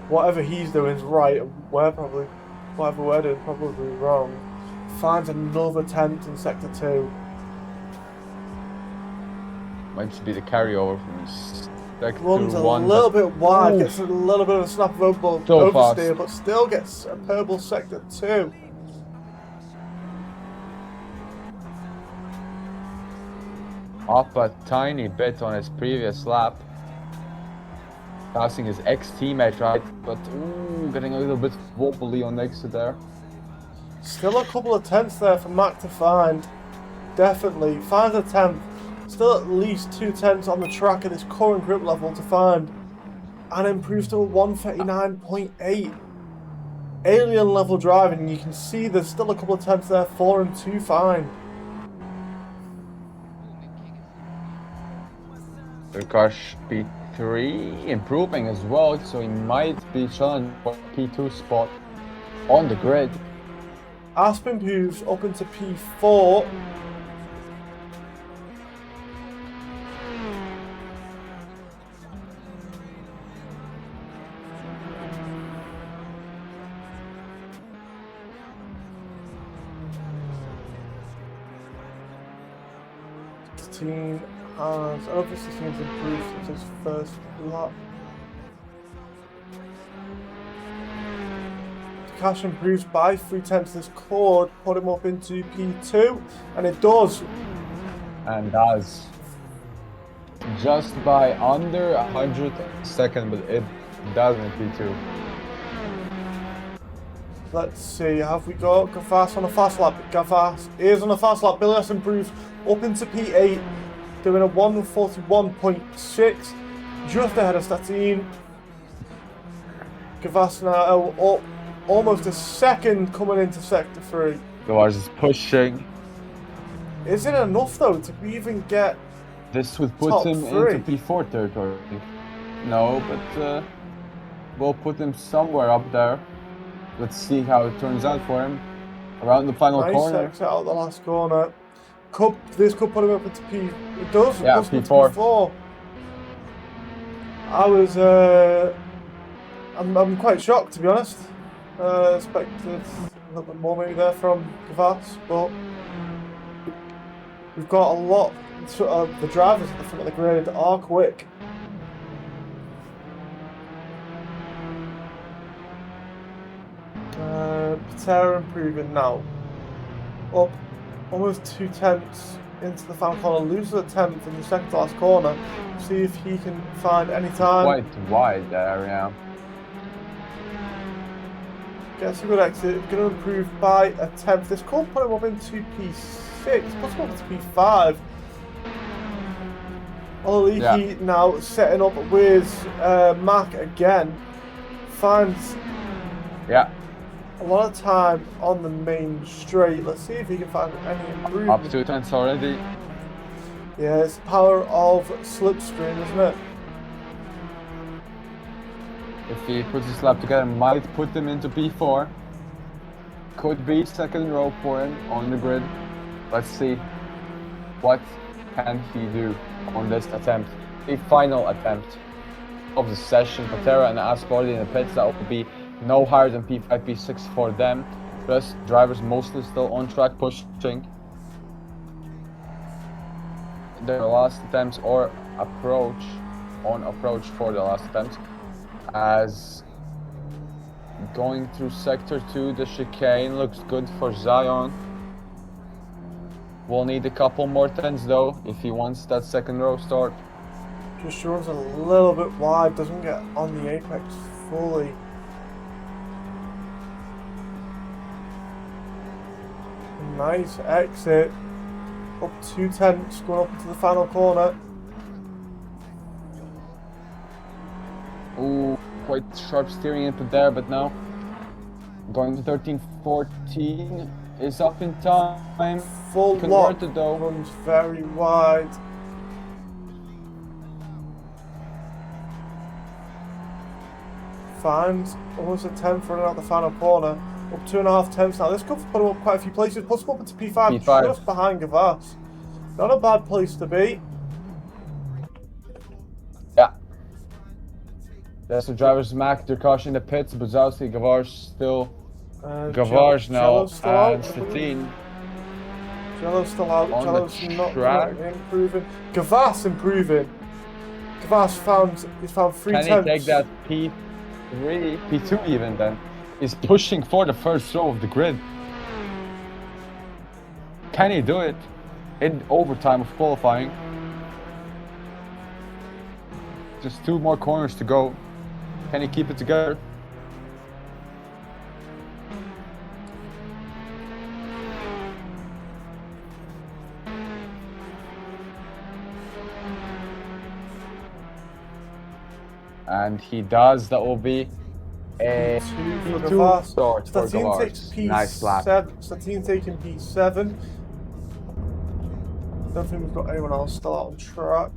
whatever he's doing is right, and whatever we're doing is probably wrong. Finds another 10th in sector 2. Might just be the carryover from sector Runs a 1. little bit wide, Oof. gets a little bit of a snap of So fast. oversteer, but still gets a purple sector 2. Up a tiny bit on his previous lap. Passing his ex-teammate, right? But ooh, getting a little bit wobbly on the exit there. Still a couple of tenths there for Mach to find. Definitely. Finds a 10th. Still at least 2 tenths on the track at this current grip level to find. And improves to a 139.8. Alien level driving. You can see there's still a couple of tenths there. 4 and 2 fine. Lukash P3 improving as well, so he might be challenged for P2 spot on the grid. Aspen moves up into P4. Team has obviously seems improved since his first lap. Cash improves by 3 tenths this chord, put him up into P2, and it does. And does. Just by under 100 seconds, but it does in P2. Let's see, have we got Gavars on a fast lap? Gavars is on a fast lap. Billy has improved up into P8, doing a 141.6, just ahead of Statine. Gavars now up almost a second coming into sector 3. Gavars is pushing. Is it enough though to even get? This would put Top him 3. into P4 territory. No, but we'll put him somewhere up there. Let's see how it turns out for him. Around the final Nice corner. exit out the last corner. This could put him up into P. It does. Yeah, It does P4. P4. I was. I'm quite shocked, to be honest. Expected a little bit more maybe there from Gavars, but we've got a lot. The drivers at the front of the grid are quick. Patera improving now. Up almost 2 tenths into the final corner. Loses a 10th in the second to last corner. See if he can find any time. Quite wide there, yeah. Gets a good exit. Going to improve by a 10th. This could put him up into P6. Possible up to P5. Oliki now setting up with Mach again. Finds a lot of time on the main straight. Let's see if he can find any improvement. Up 2 tenths already. Yeah, it's the power of slipstream, isn't it? If he puts his lap together, might put him into P4. could be second row for him on the grid. Let's see what can he do on this attempt. The final attempt of the session. Patera and Aspardi in the pits, that will be no higher than P5, P6 for them. Plus, drivers mostly still on track pushing their last attempts or approach for the last attempts. As going through sector 2, the chicane looks good for Zion. We'll need a couple more tens though if he wants that second row start. Just runs a little bit wide, doesn't get on the apex fully. Nice exit. Up 2 tenths, going up into the final corner. Ooh, quite sharp steering input there, but now going to 13-14 is up in time. Full lock, Converted though. runs very wide. Finds almost a 10th running out the final corner. Up 2.5 tenths now. This could put him up quite a few places. Puts him up into P5, just behind Gavars. Not a bad place to be. Yeah. That's the driver's Mach. They're caution the pits. Buzowski, Gavars still. Gavars now and Satine. Jello's still out. On Jello's the not track. improving. Gavars improving. Gavars found 3 Can tenths. he take that P3, P2 even then? He's pushing for the first row of the grid. Can he do it in overtime of qualifying? Just 2 more corners to go. Can he keep it together? And he does. That will be a P2 start for Gavars. Nice lap. Satine taking P7. Don't think we've got anyone else still out on track.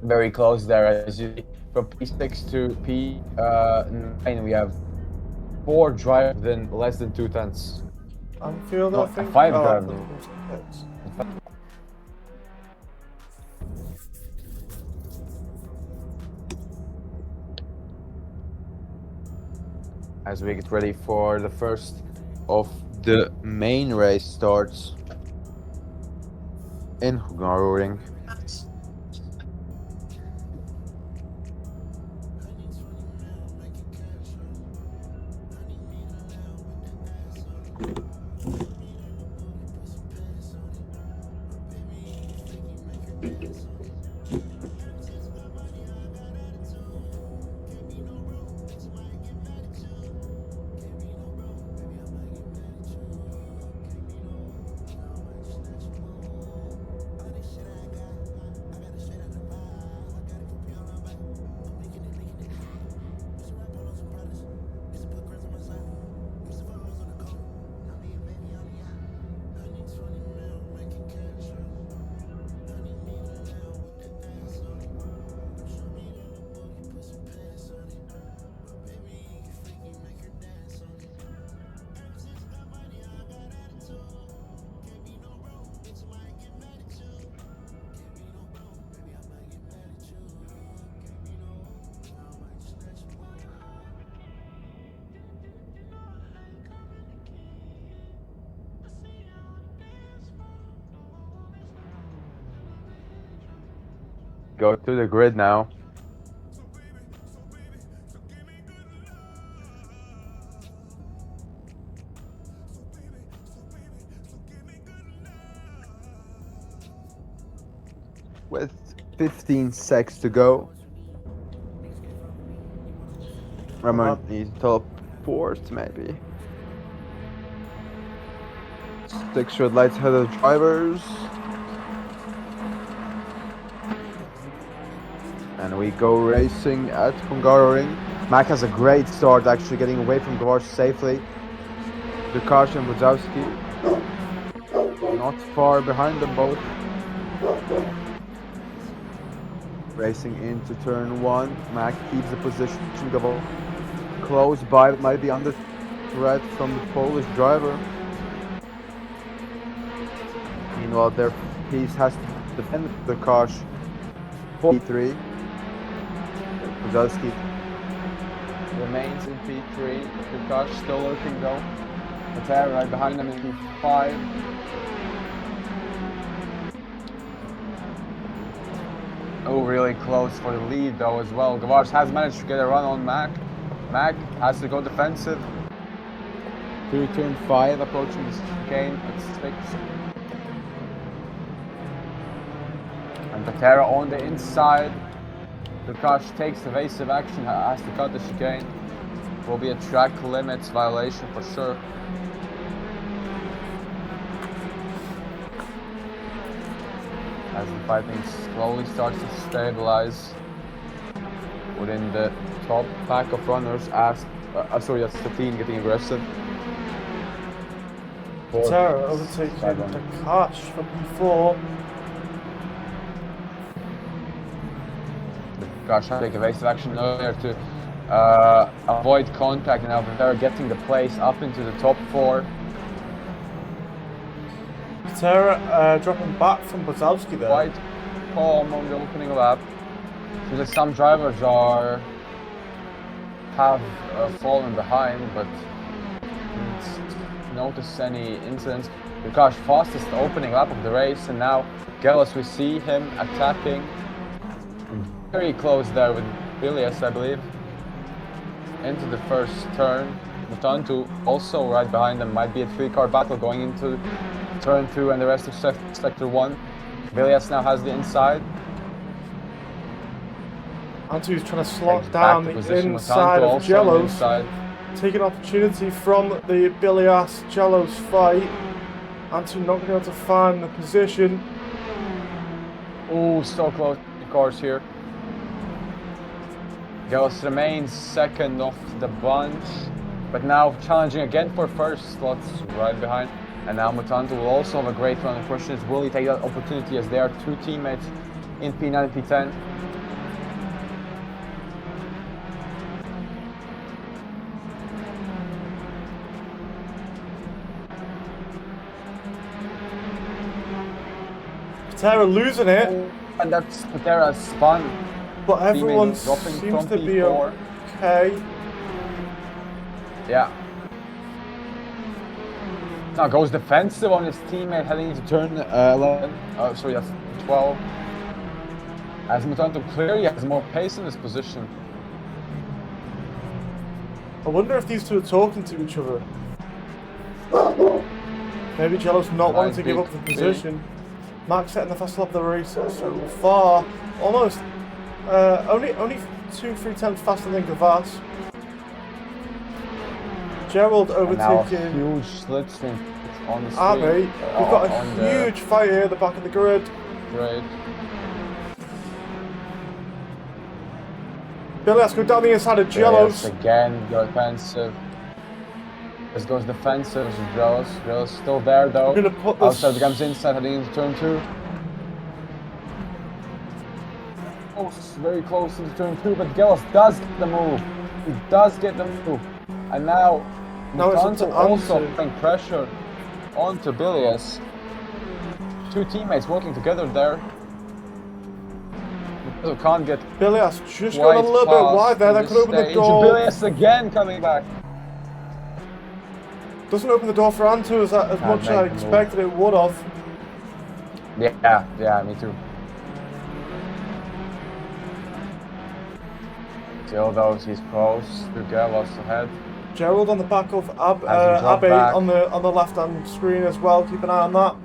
Very close there, as you see. From P6 to P9, we have 4 drivers within less than 2 tenths. Anfield, No, I think. 5 drivers. As we get ready for the first of the main race starts in Hungaroring. Go to the grid now. With 15 seconds to go. Ramon needs teleport maybe. 6 red lights ahead of the drivers. And we go racing at Hungaroring. Mach has a great start, actually getting away from Gavars safely. Dukash and Buzowski not far behind them both. Racing into turn 1. Mach keeps the position. close by that might be under threat from the Polish driver. Meanwhile, their piece has to defend the car. P3. Kozalski remains in P3. Lukash still lurking though. Patera right behind them in P5. Oh, really close for the lead though as well. Gavars has managed to get a run on Mach. Mach has to go defensive. Through turn 5, approaching the chicane at 6. And Patera on the inside. Lukash takes evasive action, has to cut the chicane. Will be a track limits violation for sure. As the fighting slowly starts to stabilize within the top pack of runners, that's Statin getting aggressive. Patera overtaking Tatuus from P4. Gosh, I take evasive action earlier to avoid contact, and now they're getting the place up into the top 4. Patera dropping back from Kozalski there. Quite calm on the opening lap. So that some drivers have fallen behind, but didn't notice any incidents. Lukash fastest opening lap of the race, and now Gavars, we see him attacking. Very close there with Bilias, I believe. Into the first turn. Mutantu also right behind them. Might be a 3-car battle going into turn 2 and the rest of sector 1. Bilias now has the inside. Antu's trying to slot down the inside of Jellos. Taking opportunity from the Bilias Jellos fight. Antu not going to be able to find the position. Oh, so close to the cars here. Gavars remains second of the bunch, but now challenging again for first slots right behind. And now Mutantu will also have a great run. The question is, will he take that opportunity as they are 2 teammates in P9 and P10? Patera losing it. And that's Patera's spun. But everyone dropping seems from to be P4. okay. Yeah. Now goes defensive on his teammate heading into turn 11. Oh, sorry, that's 12. As Mutantu clearly has more pace in this position. I wonder if these two are talking to each other. Maybe Jello's not wanting to give up the position. Mach setting the fastest lap of the race so far. Almost. Only 2-3 tenths faster than Gavars. Gerald overtaking huge slipstream on the Abbey. screen. We've got a huge fight here at the back of the grid. Great. Bilias go down the inside of Jellos. Yes, again, go defensive. This goes defensive as Jellos. Jellos still there though. We're gonna put this outside the comes inside heading into turn 2. Very close into turn 2, but Gavars does get the move. He does get the move. And now Mutantu also putting pressure onto Bilias. 2 teammates working together there. Mutantu can't get Bilias just got a little bit wide there. That could open the door. Bilias again coming back. Doesn't open the door for Antu as much as I expected it would have. Yeah, me too. Still though, he's close to Gavars ahead. Gerald on the back of Abbey on the left hand screen as well. Keep an eye on that.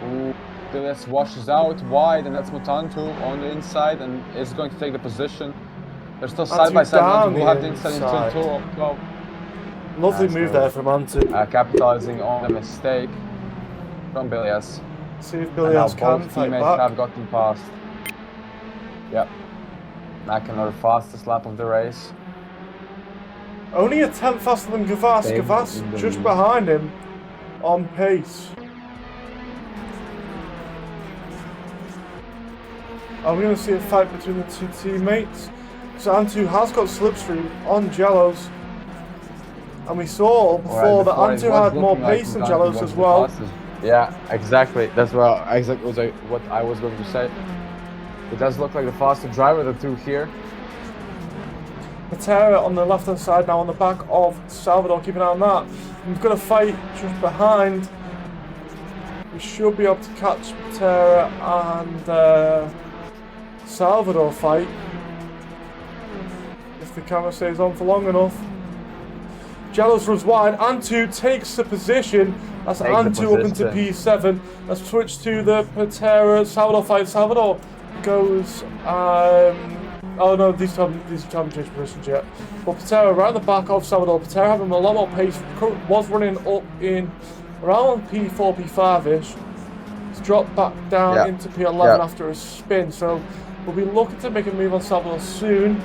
Ooh, Bilias washes out wide, and that's Mutantu on the inside and is going to take the position. They're still side by side. We'll have the inside in turn 2. Well, lovely move there from Antu. Capitalizing on the mistake from Bilias. See if Bilias can fight back. Have gotten past. Yep. Mach another fastest lap of the race. Only a tenth faster than Gavars. Gavars just behind him on pace. Are we going to see a fight between the two teammates? So Antu has got slipstream on Jellos. And we saw before that Antu had more pace than Jellos as well. Yeah, exactly. That's what I was going to say. It does look like the faster driver of the two here. Patera on the left hand side now on the back of Salvador, keep an eye on that. We've got a fight just behind. We should be able to catch Patera and Salvador fight if the camera stays on for long enough. Jellos runs wide, Antu takes the position. That's Antu up into P7. Let's switch to the Patera Salvador fight. Salvador goes oh no, these haven't changed positions yet. But Patera right at the back of Salvador. Patera having a lot more pace, was running up in around P4, P5-ish. He's dropped back down into P11 after a spin, so we'll be looking to make a move on Salvador soon.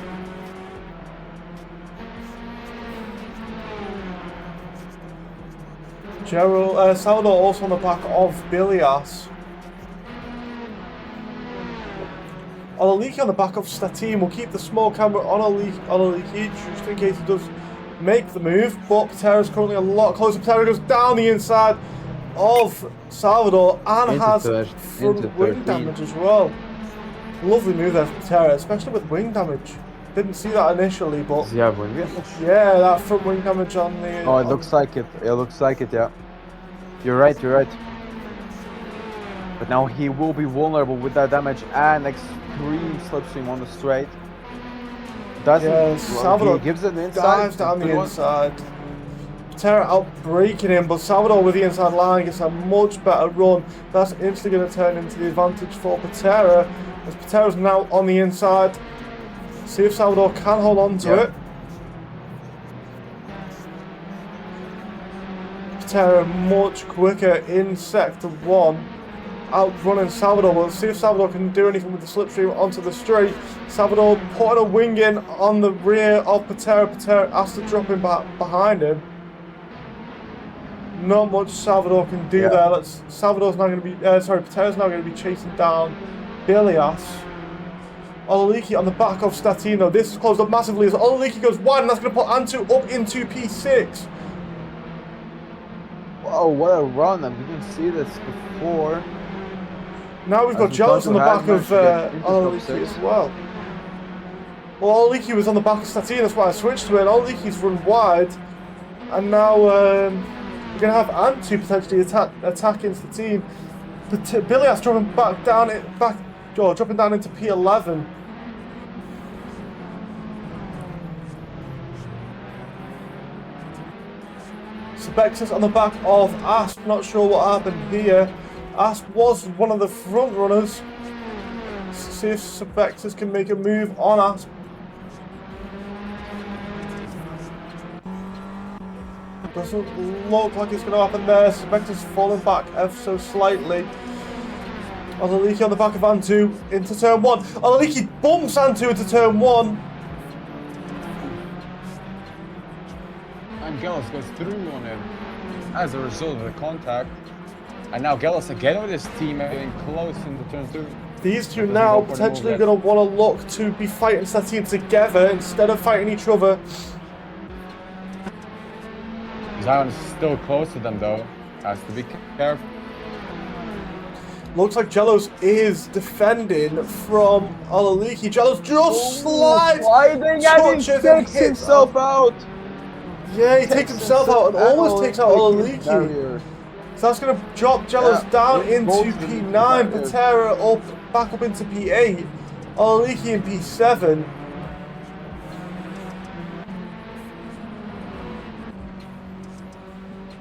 Salvador also on the back of Bilias. Olaliki on the back of Statin. We'll keep the small camera on Olaliki just in case he does make the move, but Patera's currently a lot closer. Patera goes down the inside of Salvador and has front wing damage as well. Lovely move there for Patera, especially with wing damage. Didn't see that initially, but does he have wing damage? Yeah, that front wing damage on the... Oh, it looks like it. It looks like it, yeah. You're right, you're right. But now he will be vulnerable with that damage and extreme slipstream on the straight. Salvador he gives it the inside. Dives down the inside. Patera out breaking him, but Salvador with the inside line gets a much better run. That's instantly going to turn into the advantage for Patera, as Patera's now on the inside. See if Salvador can hold on to it. Patera much quicker in sector 1. Outrunning Salvador. We'll see if Salvador can do anything with the slipstream onto the straight. Salvador putting a wing in on the rear of Patera. Patera has to drop him back behind him. Not much Salvador can do there. Salvador's now going to be Patera's now going to be chasing down Bilias. Olaliki on the back of Statino. This is closed up massively as Olaliki goes wide, and that's going to put Antu up into P6. Whoa, what a run. I didn't see this before. Now we've got Jellos on the back of Olaliki as well. Well, Olaliki was on the back of Statino, that's why I switched to it. Olaliki's run wide, and now we're going to have Antu potentially attacking Statine. But Bilias dropping dropping down into P11. Sebexis on the back of Asp, not sure what happened here. Asp was one of the front runners. See if Sebexis can make a move on Asp. Doesn't look like it's going to happen there. Sebexis falling back ever so slightly. Olaliki on the back of Antu into turn 1. Olaliki bumps Antu into turn 1. And Gavars goes through on him as a result of the contact. And now Gavars again with his team getting close into turn 2. These two now potentially going to want to look to be fighting Statine together instead of fighting each other. Zion's still close to them though. Has to be careful. Looks like Jellos is defending from Olaliki. Jellos just slides, sliding and he takes himself out. Yeah, he takes himself out and almost takes out Olaliki. So that's going to drop Jellos down into P9. Patera back up into P8. Olaliki in P7.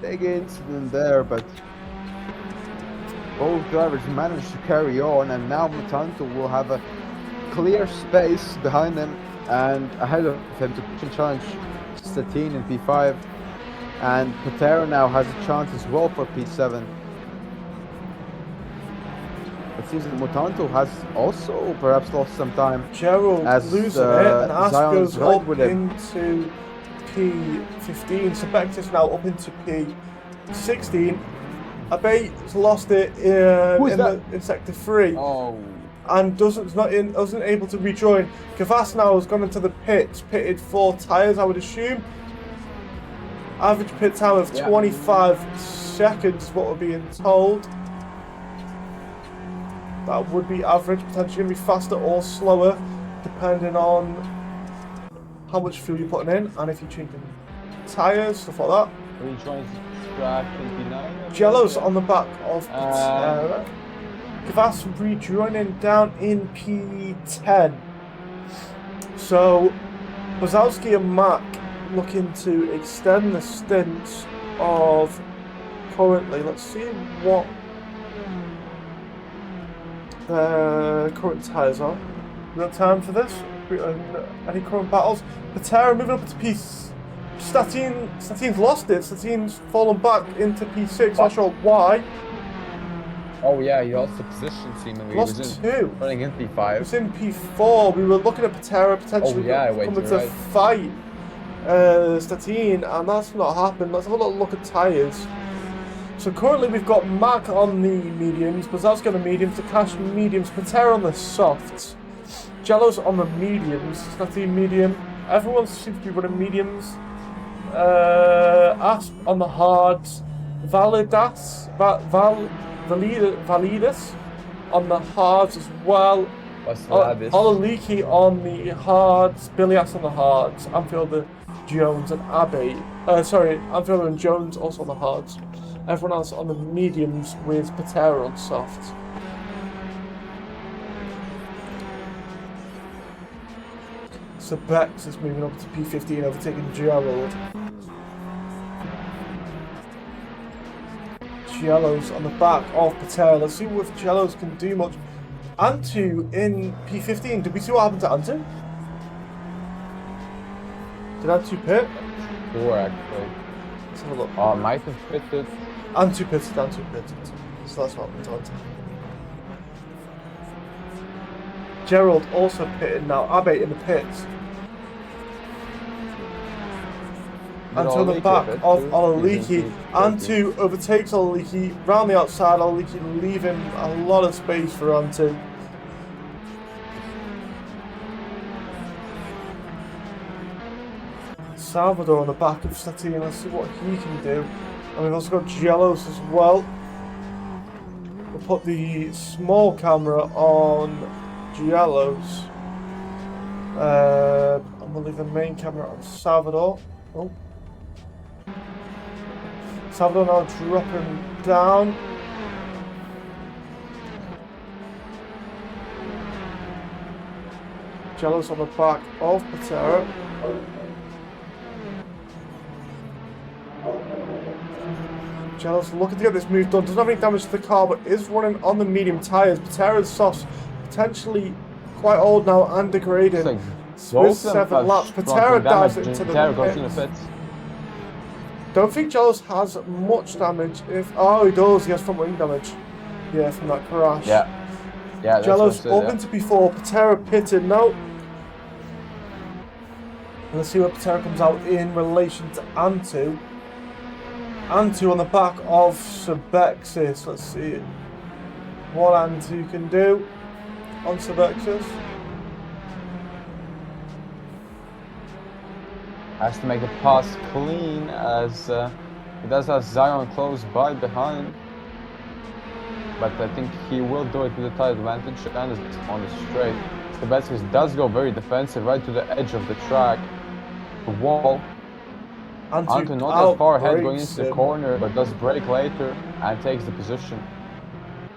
Big incident there, but both drivers managed to carry on, and now Mutanto will have a clear space behind him and ahead of him to challenge Statine in P5, and Patera now has a chance as well for P7. It seems that Mutanto has also perhaps lost some time. Gerald losing it, and Asp goes up into P15. Sebexis now up into P16. Abate's lost it in sector 3. Oh. and wasn't able to rejoin. Gavars now has gone into the pits, pitted 4 tyres, I would assume. Average pit time of 25 seconds is what we're being told. That would be average, potentially going to be faster or slower, depending on how much fuel you're putting in and if you're changing tyres, stuff like that. Rejoins track 29. Jello's on the back of Patera. Gavars rejoining down in P10. So, Wazowski and Mach looking to extend the stints of currently. Let's see what the current tyres are. We got time for this? Any current battles? Patera moving up to P6. Statine's lost it. Statine's fallen back into P6. Not sure why. Oh yeah, he lost the position seemingly. Lost he was 2. Running in P5. It was in P4. We were looking at Patera potentially coming to fight Statine, and that's not happened. Let's have a little look at tyres. So currently we've got Mach on the mediums, Wazowski on the mediums, Takash mediums, Patera on the softs, Jello's on the mediums, Statine medium. Everyone seems to be running mediums. Asp on the hards, Validus on the hards as well. Olaliki on the hards, Bilias on the hards, Anfielder, Jones and Abbey. Anfielder and Jones also on the hards. Everyone else on the mediums with Patera on softs. So Bex is moving up to P15, overtaking Gerald. Jello's on the back of Patera. Let's see if Jello's can do much. Antu in P15. Did we see what happened to Antu? Did Antu pit? 4 actually. Let's have a look. Might have pitted. Antu pitted. So that's what happened to Antu. Gerald also pitted now. Abe in the pits. Antu on the back of Olaliki. Antu overtakes Olaliki round the outside. Olaliki leaving a lot of space for Antu. Salvador on the back of Statine. Let's see what he can do. And we've also got Jellos as well. We'll put the small camera on Jellos. And we'll leave the main camera on Salvador. Oh. Salvador now dropping down. Jellos on the back of Patera. Jellos looking to get this move done. Doesn't have any damage to the car, but is running on the medium tyres. Patera's softs potentially quite old now and degrading. Like with 7 laps. Patera dives into the pits. Don't think Jellos has much damage. Oh, he does. He has front wing damage. Yeah, from that crash. Yeah. Jellos up into P4. Patera pitted now. Let's see where Patera comes out in relation to Antu. Antu on the back of Sebexis. Let's see what Antu can do on Sebexis. Has to make the pass clean as he does have Zion close by behind. But I think he will do it with a tight advantage and is on the straight. Sebexis does go very defensive right to the edge of the track. The wall. Antu not that far ahead going into the corner, but does break later and takes the position.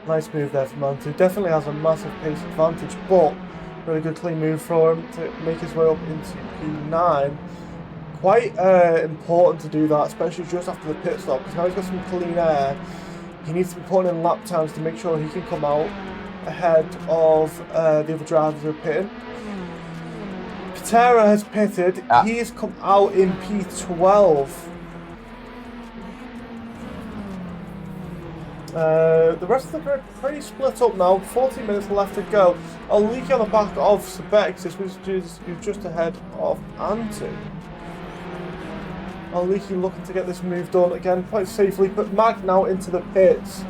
Nice move there from Antu. Definitely has a massive pace advantage, but really good clean move for him to make his way up into P9. Quite important to do that, especially just after the pit stop, because now he's got some clean air. He needs to be putting in lap times to make sure he can come out ahead of the other drivers who are pitting. Patera has pitted. He's come out in P12. The rest of the grid pretty split up now. 14 minutes left to go. Olaliki on the back of Sebexis, which is just ahead of Antu. Olaliki looking to get this move done again quite safely. Put Mag now into the pits.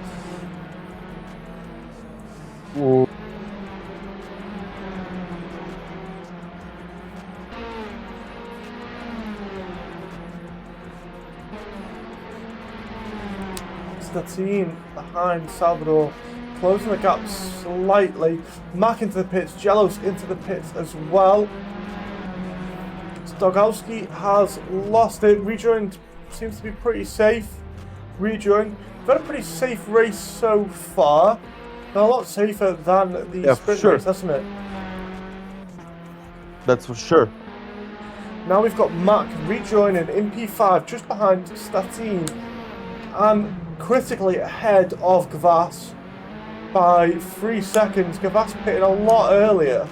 Ooh. Statine behind Salvador, closing the gap slightly. Mach into the pits, Jelos into the pits as well. Stogowski has lost it. Rejoined seems to be pretty safe. Rejoined. We've had a pretty safe race so far. A lot safer than the sprint race, hasn't it? That's for sure. Now we've got Mach rejoining in P5 just behind Statine and critically ahead of Gavars by 3 seconds. Gavars pitting a lot earlier,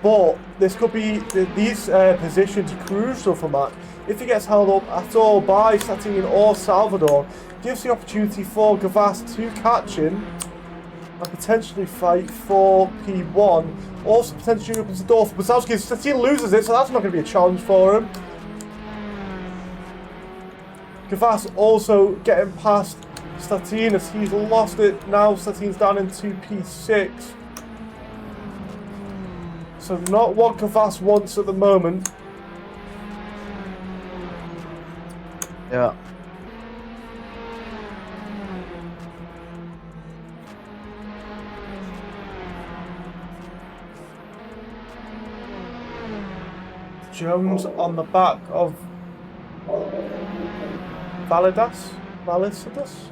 but this could be these positions are crucial for Mach. If he gets held up at all by Statine or Salvador, gives the opportunity for Gavars to catch him and potentially fight for P1. Also potentially opens the door for Bazowski. Statine loses it, so that's not going to be a challenge for him. Gavars also getting past Statine as he's lost it. Now Statine's down into P6. So not what Gavars wants at the moment. Yeah. Jones on the back of Validas?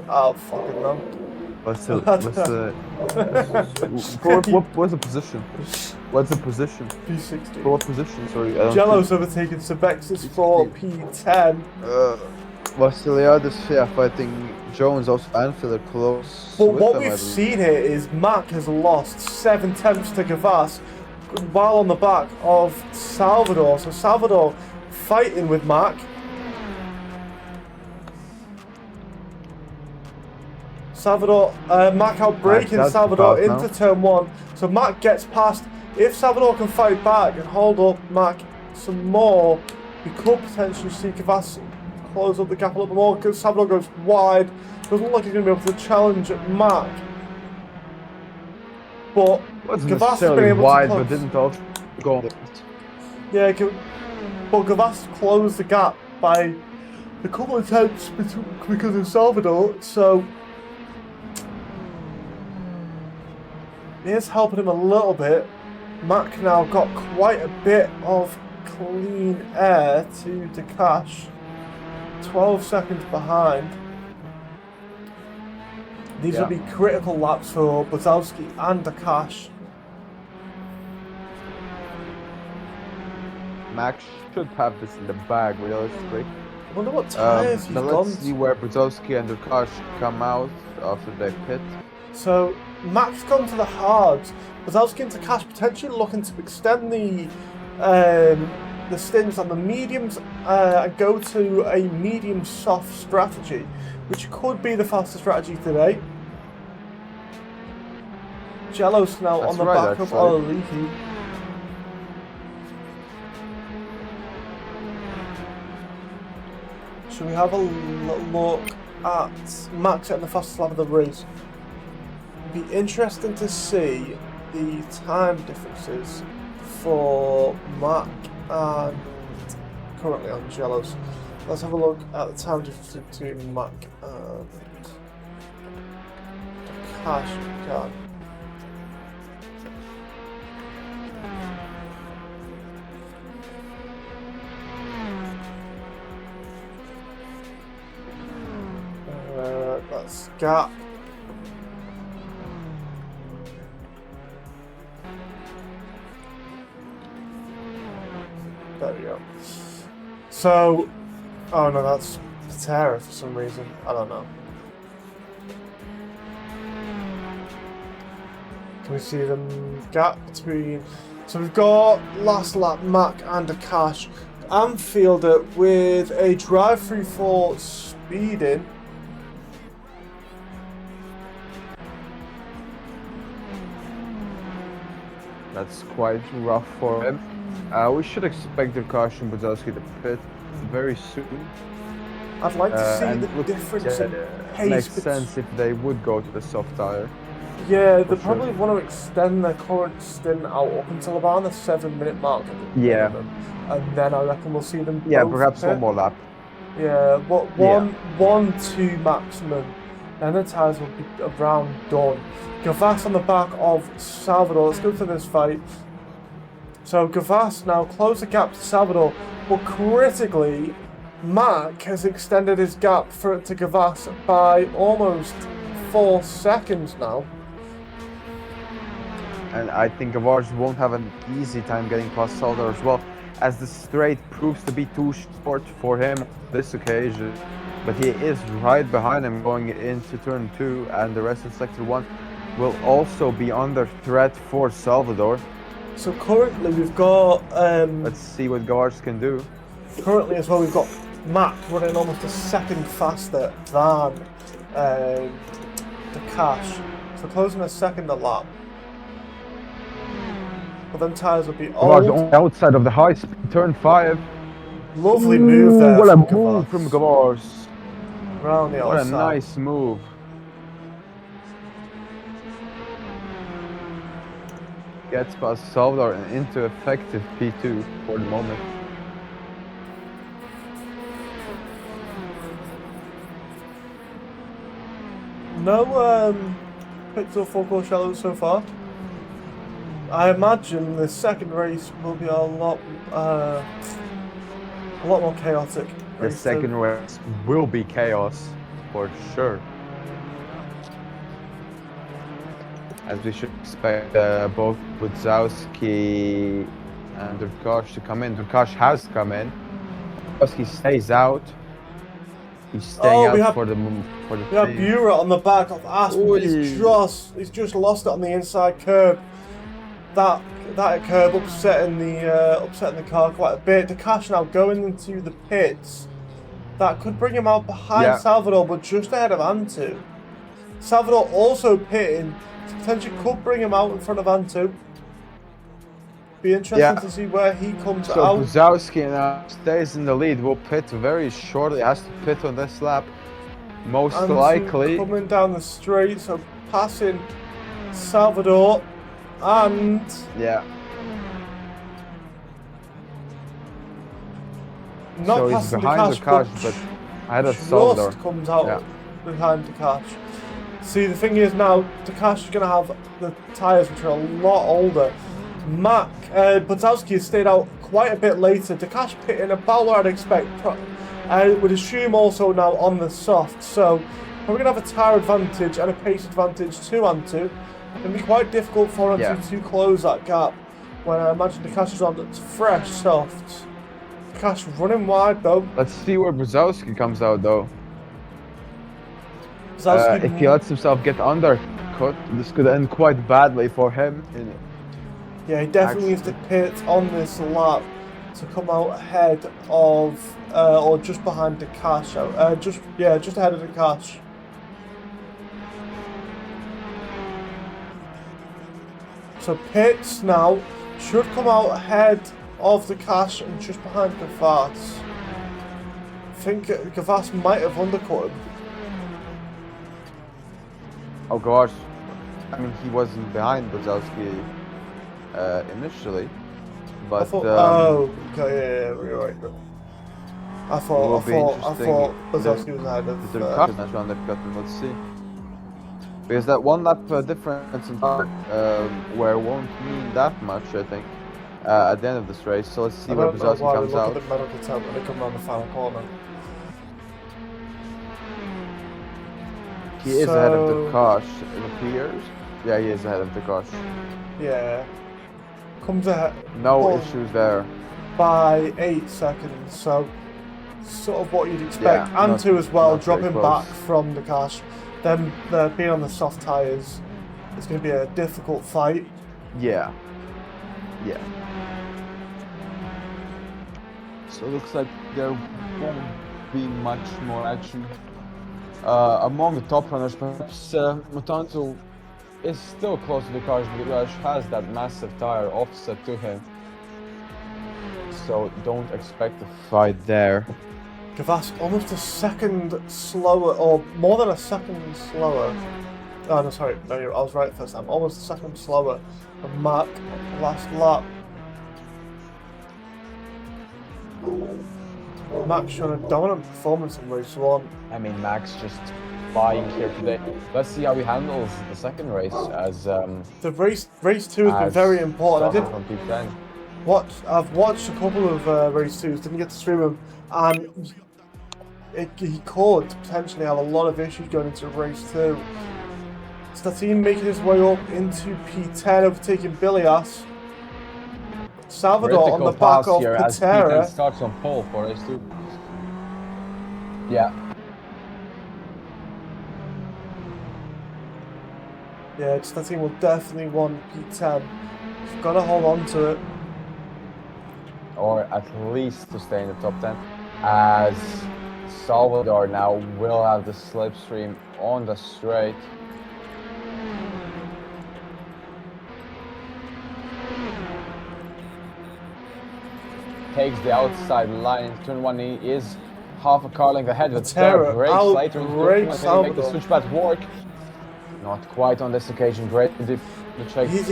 Oh, fucking no. What's the position? What's the position? P60. For what position? Sorry. Jello's overtaken Sebexis for P10. Vasiliadis, yeah, fighting Jones, also Anfield close. But what we've seen here is Mach has lost 7 tenths to Gavars while on the back of Salvador. So Salvador fighting with Mach. Mach outbraking Salvador into turn 1. So Mach gets past. If Salvador can fight back and hold up Mach some more, we could potentially see Gavars close up the gap a little bit more because Salvador goes wide. Doesn't look like he's going to be able to challenge Mach. But wasn't Gavars has been able wide, to close. but didn't also go on it. Yeah, but Gavars closed the gap by a couple of tenths because of Salvador, so it is helping him a little bit. Mach now got quite a bit of clean air to Takash. 12 seconds behind. These will be critical laps for Bazowski and Takash. Max should have this in the bag, realistically. I wonder what tyres he's now gone let's see where Bazowski and Takash come out after they pit. So Mac's gone to the hards. Bazowski and Takash potentially looking to extend the stints on the mediums and go to a medium soft strategy, which could be the fastest strategy today. Jello's now on the back of Ololiki. Should we have a look at Max at the fastest lap of the race? It'd be interesting to see the time differences for Mach and currently on Jello's. Let's have a look at the time difference between Mach and Takash. That's gap. There we go. So, oh no, that's Patera for some reason. I don't know. Can we see the gap between? So we've got last lap Mach and Takash. Anfielder with a drive-through for speeding. That's quite rough for him. We should expect the caution Bazowski to pit very soon. I'd like to see the difference in pace. Makes sense if they would go to the soft tire. Yeah, they probably want to extend their current stint out up until about the 7-minute mark. Yeah. And then I reckon we'll see them. Yeah, both perhaps pit. one more lap. Yeah, one, 2 maximum. Then the tyres will be around done. Gavars on the back of Salvador. Let's go to this fight. So Gavars now close the gap to Salvador, but critically, Mach has extended his gap to Gavars by almost 4 seconds now. And I think Gavars won't have an easy time getting past Salvador as well, as the straight proves to be too short for him this occasion. But he is right behind him going into turn 2, and the rest of sector 1 will also be under threat for Salvador. So currently we've got Let's see what Gavars can do. currently as well we've got Mach running almost a second faster than the Cash. So closing a second a lap. But them tyres will be Gavars old. on the outside of the high speed turn 5. Lovely move there. What a from move Gavars. from Gavars. Round the What a outside. nice move. Gets past Salvador and into effective P2 for the moment. No pits or forecourt shallows so far. I imagine the second race will be a lot more chaotic. The second race will be chaos for sure. As we should expect both Budzowski and Durkash to come in. Durkash has come in. Budzowski stays out. He's staying out for the We have thing. Bura on the back of Aspen. Oi. He's just lost it on the inside curb. That curb upsetting the car quite a bit. Tatuus now going into the pits. That could bring him out behind Salvador, but just ahead of Antu. Salvador also pitting. Potentially could bring him out in front of Antu. Be interesting to see where he comes So out. Budzowski now stays in the lead. Will pit very shortly. Has to pit on this lap. Most Antu likely. coming down the straight, so passing Salvador and Yeah. not So he's passing behind Tatuus, Durkash, but ahead of Salvador. just comes out Yeah. behind Tatuus. See, the thing is now, Tatuus is going to have the tyres which are a lot older. Budzowski has stayed out quite a bit later. Tatuus pitting about where I'd expect. I would assume also now on the soft. So we're going to have a tyre advantage and a pace advantage to Antu. It'll be quite difficult for Antu to close that gap when I imagine Tatuus is on its fresh soft. Tatuus running wide though. Let's see where Budzowski comes out though. Budzowski If he lets himself get undercut, this could end quite badly for him. Yeah, he definitely needs to pit on this lap to come out ahead of, or just behind the Cash. Just ahead of the Cash. So pits now should come out ahead of the Cash and just behind Gavars. I think Gavars might have undercut him. Oh gosh, I mean he wasn't behind Budzowski initially, but I thought, okay, yeah, you're right. I thought Budzowski was ahead of the undercut. Let's see, because that one lap difference in time where won't mean that much, I think, at the end of this race. So let's see where Budzowski comes out. Look at the medical tent when they come around the final corner. He is ahead of Tatuus, it appears. Yeah, he is ahead of Tatuus. Yeah. Comes ahead. No issues there. By 8 seconds, so sort of what you'd expect. Yeah, Antu as well, not very dropping close. back from the Cash. Them being on the soft tyres, it's going to be a difficult fight. Yeah. Yeah. So it looks like there won't be much more action among the top runners. Perhaps Mutanto is still close to the cars, but Rush has that massive tire offset to him. So don't expect a fight there. Gavars almost a second slower, or more than a second slower. Oh no, sorry, no, I was right the first time. Almost a second slower than Mach last lap. Mach showing a dominant performance in race 1. I mean, Max just flying here today. Let's see how he handles the second race as The race 2 has been very important. From P10. I've watched a couple of race 2s, didn't get to stream them, and he could potentially have a lot of issues going into race 2. Statine making his way up into P10, overtaking Bilias. Salvador on the back of Patera. Starts on pole for race 2. Yeah. Yeah, Statine will definitely want P10. He's got to hold on to it. Or at least to stay in the top 10, as Salvador now will have the slipstream on the straight. Takes the outside line, turn 1, he is half a car length ahead, but there brakes later in the make the switch back work. Not quite on this occasion, great the check. He is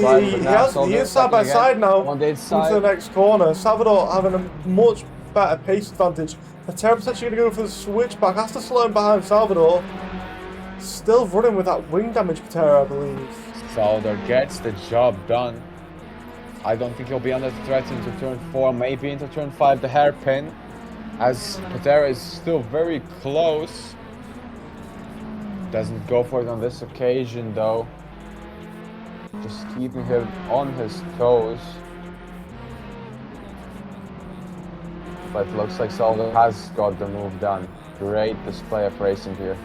side by side now on the inside. Into the next corner. Salvador having a much better pace advantage. Patera potentially going to go for the switchback, has to slow him behind Salvador. Still running with that wing damage, Patera, I believe. Salvador gets the job done. I don't think he'll be under threat into turn 4, maybe into turn 5, the hairpin, as Patera is still very close. Doesn't go for it on this occasion though. Just keeping him on his toes. But it looks like Salvador has got the move done. Great display of racing here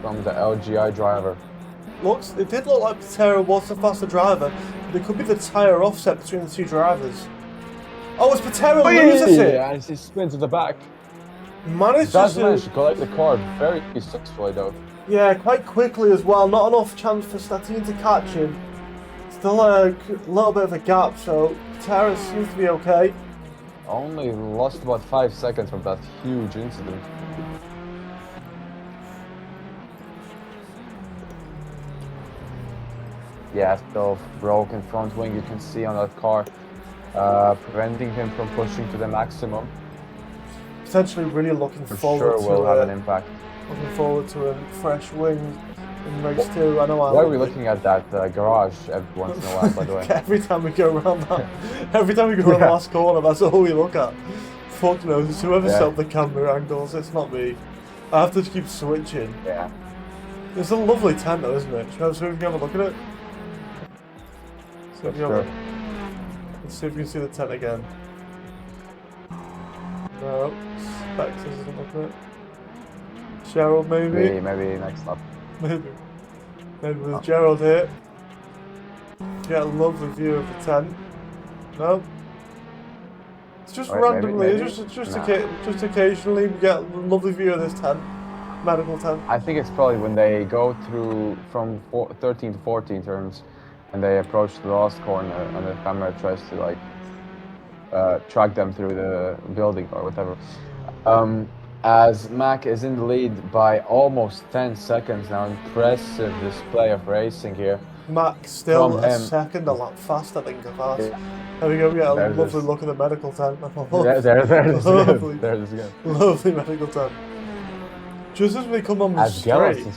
from the LGI driver. It did look like Patera was the faster driver, but it could be the tyre offset between the two drivers. Oh, it's Patera loses it! Yeah, and he spins to the back. Managed to collect the car very successfully though. Yeah, quite quickly as well. Not enough chance for Statine to catch him. Still a little bit of a gap, so Patera seems to be okay. Only lost about 5 seconds from that huge incident. Yeah, still broken front wing you can see on that car, preventing him from pushing to the maximum. Potentially really looking forward to will have an impact. Looking forward to a fresh wing in race 2. I know why are we looking at that garage every once in a while, by the way? Every time we go around that, every time we go around the last corner, that's all we look at. Fuck knows, whoever set up the camera angles, it's not me. I have to keep switching. Yeah. It's a lovely tent though, isn't it? So we can have a look at it. Let's see if we can see the tent again. No, Specs isn't looking at it. Gerald maybe? Maybe next lap. Maybe with Gerald here. Get a lovely view of the tent. No? It's just randomly, maybe. just occasionally we get a lovely view of this tent. Medical tent. I think it's probably when they go through from 13 to 14 turns and they approach the last corner and the camera tries to like track them through the building or whatever. As Mach is in the lead by almost 10 seconds now. Impressive display of racing here. Mach still a second a lap faster than Gavars. Yeah. There we go, we get a lovely look at the medical tent. There's again. Lovely medical tent. Just as we come on the straight.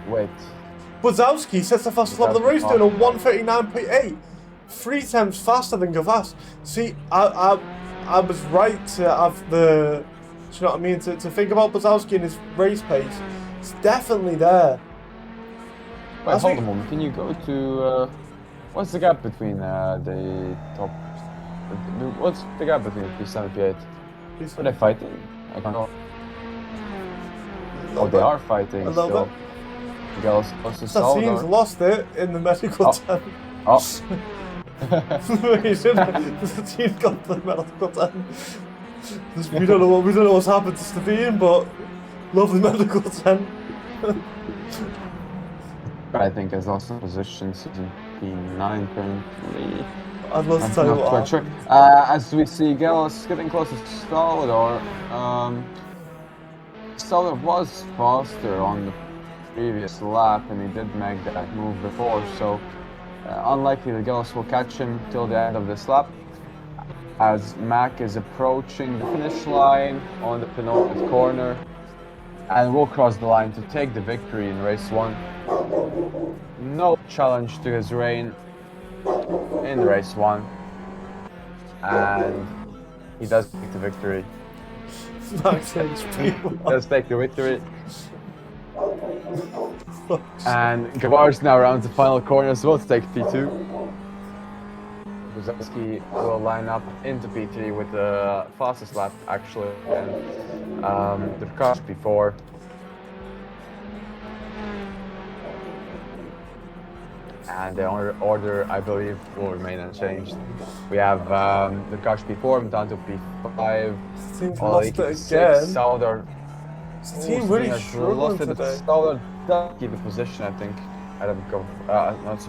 Wait. Buzowski sets the fastest lap of the race doing a 1:39.8. 3 times faster than Gavars. See, I was right to have the, you know what I mean, to think about Buzowski and his race pace. It's definitely there. Wait, hold a moment. Can you go to what's the gap between the top? What's the gap between P7 and P8? Are they fighting? I don't know. Oh, they are fighting still. Statine's lost it in the medical tent. Oh. Statine got the medical tent. We don't know what's happened to Statine, but lovely medical tent. I think has lost some positions in P9 currently. I'd love to tell you what. Sure. As we see Gavars getting closer to Salvador. Salvador was faster on the previous lap and he did make that move before, so unlikely that Gavars will catch him till the end of this lap. As Mach is approaching the finish line on the penultimate corner. and will cross the line to take the victory in race 1. No challenge to his reign in race 1, and he does take the victory. Max HP1. Does take the victory. And Gavars now rounds the final corner as well to take P2. Buzowski will line up into P3 with the fastest lap actually, and the Tatuus P4. And the order, I believe, will remain unchanged. We have the Tatuus P4 down to P5. Team's lost it again. This team really struggling today. Sauder does keep the position, I think. Not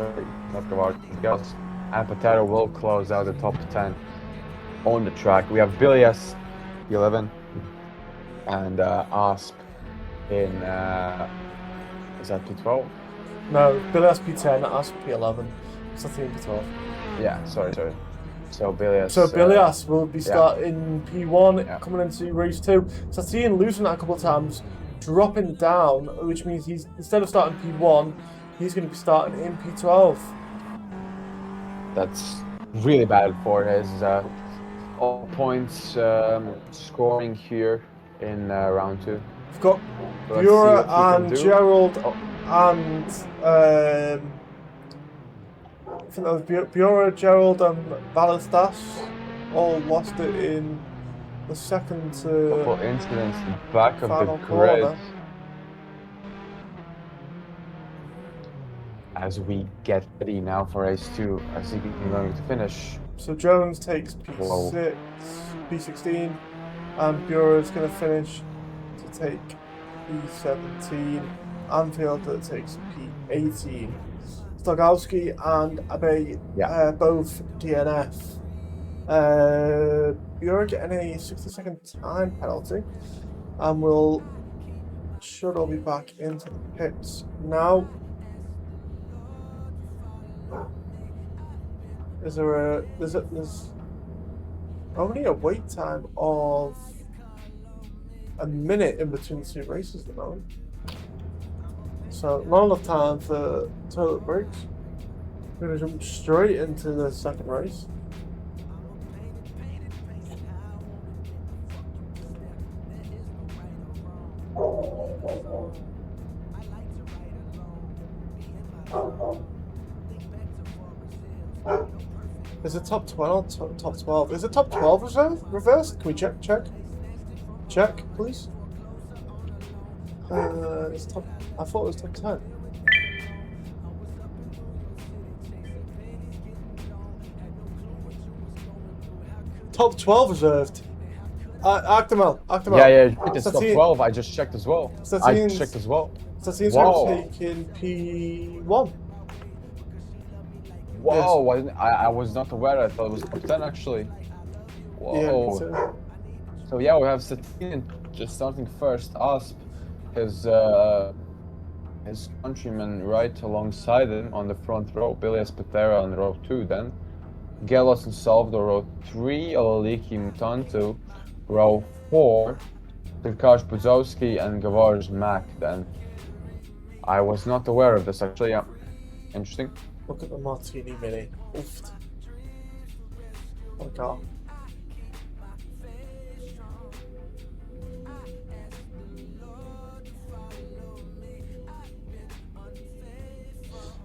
Gavars. And Patero will close out the top 10 on the track. We have Bilias P11 and Asp in is that P12? No, Bilias P10, Asp P11. Sateen P12. Yeah, sorry. So Bilias. So Bilias will be starting P1, coming into race 2. Sateen losing that a couple of times, dropping down, which means he's instead of starting P1, he's going to be starting in P12. That's really bad for his all points scoring here in round 2. We've got So let's see Bura what he can and do. Gerald and I think that was Bura, Gerald and Balastas all lost it in the second Couple incidents in the back of the final grid. corner. As we get ready now for race 2, I think we're going to finish. So Jones takes P6, P16, and Bura's going to finish to take P17. Anfield that takes P18. Stogowski and Abe both DNF. Bura getting a 60-second time penalty, and should all be back into the pits now. There's only a wait time of a minute in between the two races at the moment. So not enough time for toilet breaks. We're going to jump straight into the second race. Is it top 12 or top 12? Is it top 12 reversed? Can we check? Check, please. It's top. I thought it was top 10. Top 12 reserved. Actimel. Yeah, it's top 12. I just checked as well. Sateen's Wow. taking P1. Whoa, I was not aware. I thought it was top 10 actually. Whoa. Yeah, So yeah, we have Sateen just starting first. Asp, his countryman right alongside him on the front row. Bilias Patera on row 2 then. Gelos and Salvador row 3. Olaliki Mutantu row 4. Tatuus Buzowski and Gavars Mach then. I was not aware of this actually, yeah. Interesting. Look at the Martini Mini. Oof. What a car.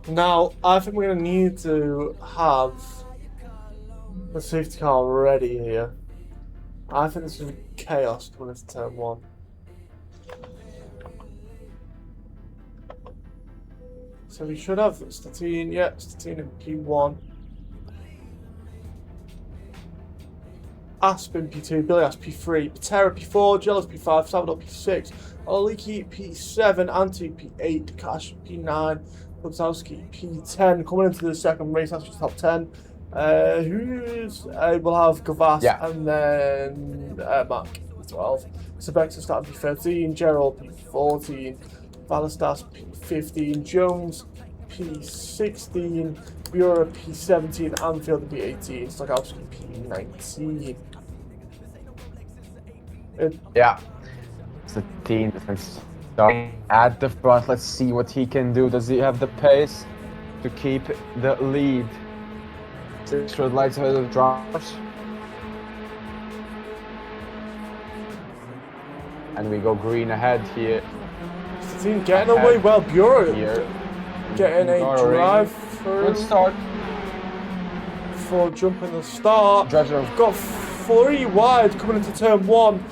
Now, I think we're going to need to have the safety car ready here. I think this is chaos coming into turn 1. So we should have Sateen, Sateen in P1. Asp in P2, Bilias P3, Patera P4, Gelos P5, Salvador P6, Oliki P7, Antti P8, Cash P9, Buzowski P10. Coming into the second race, that's just top 10. We'll have Gavars and then Mark P12. Sebexa starting P13, Gerald P14, Balastas P15, Jones P16, Bura P17, Anfield P18, Stogowski P19. team defense starting at the front. Let's see what he can do. Does he have the pace to keep the lead? 6 red lights ahead of the drivers. And we go green ahead here. Team getting away well. Bureau Here. getting a Hungaroring. drive through Good start. for jumping the start. Judge We've got 3 wide coming into turn 1.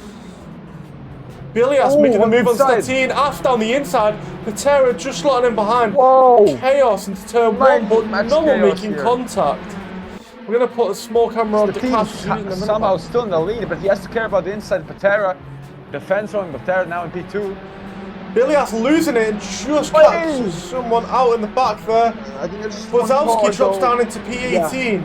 Bilias making the move on inside. Statine. Aft down the inside. Patera just slotting in behind. Whoa! Chaos into turn 1, but Max no one Chaos making here. contact. We're going to put a small camera on the cash. Somehow still in the lead, but he has to care about the inside. Patera, defense on Patera now in P2. Bilias losing it and just Wait. catches someone out in the back there. I think it's just one Bozowski car, drops though. down into P18.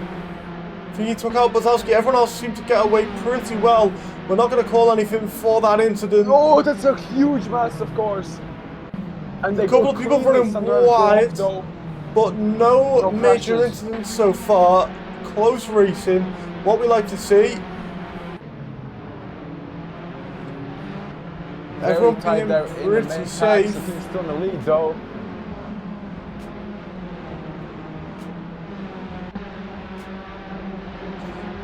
He took out Bozowski. Everyone else seemed to get away pretty well. We're not going to call anything for that incident. Oh, that's a huge mess, of course. And A couple of people running wide, but no major crashes. incidents so far. Close racing, what we like to see. Everyone being pretty safe. He's still in the lead, though.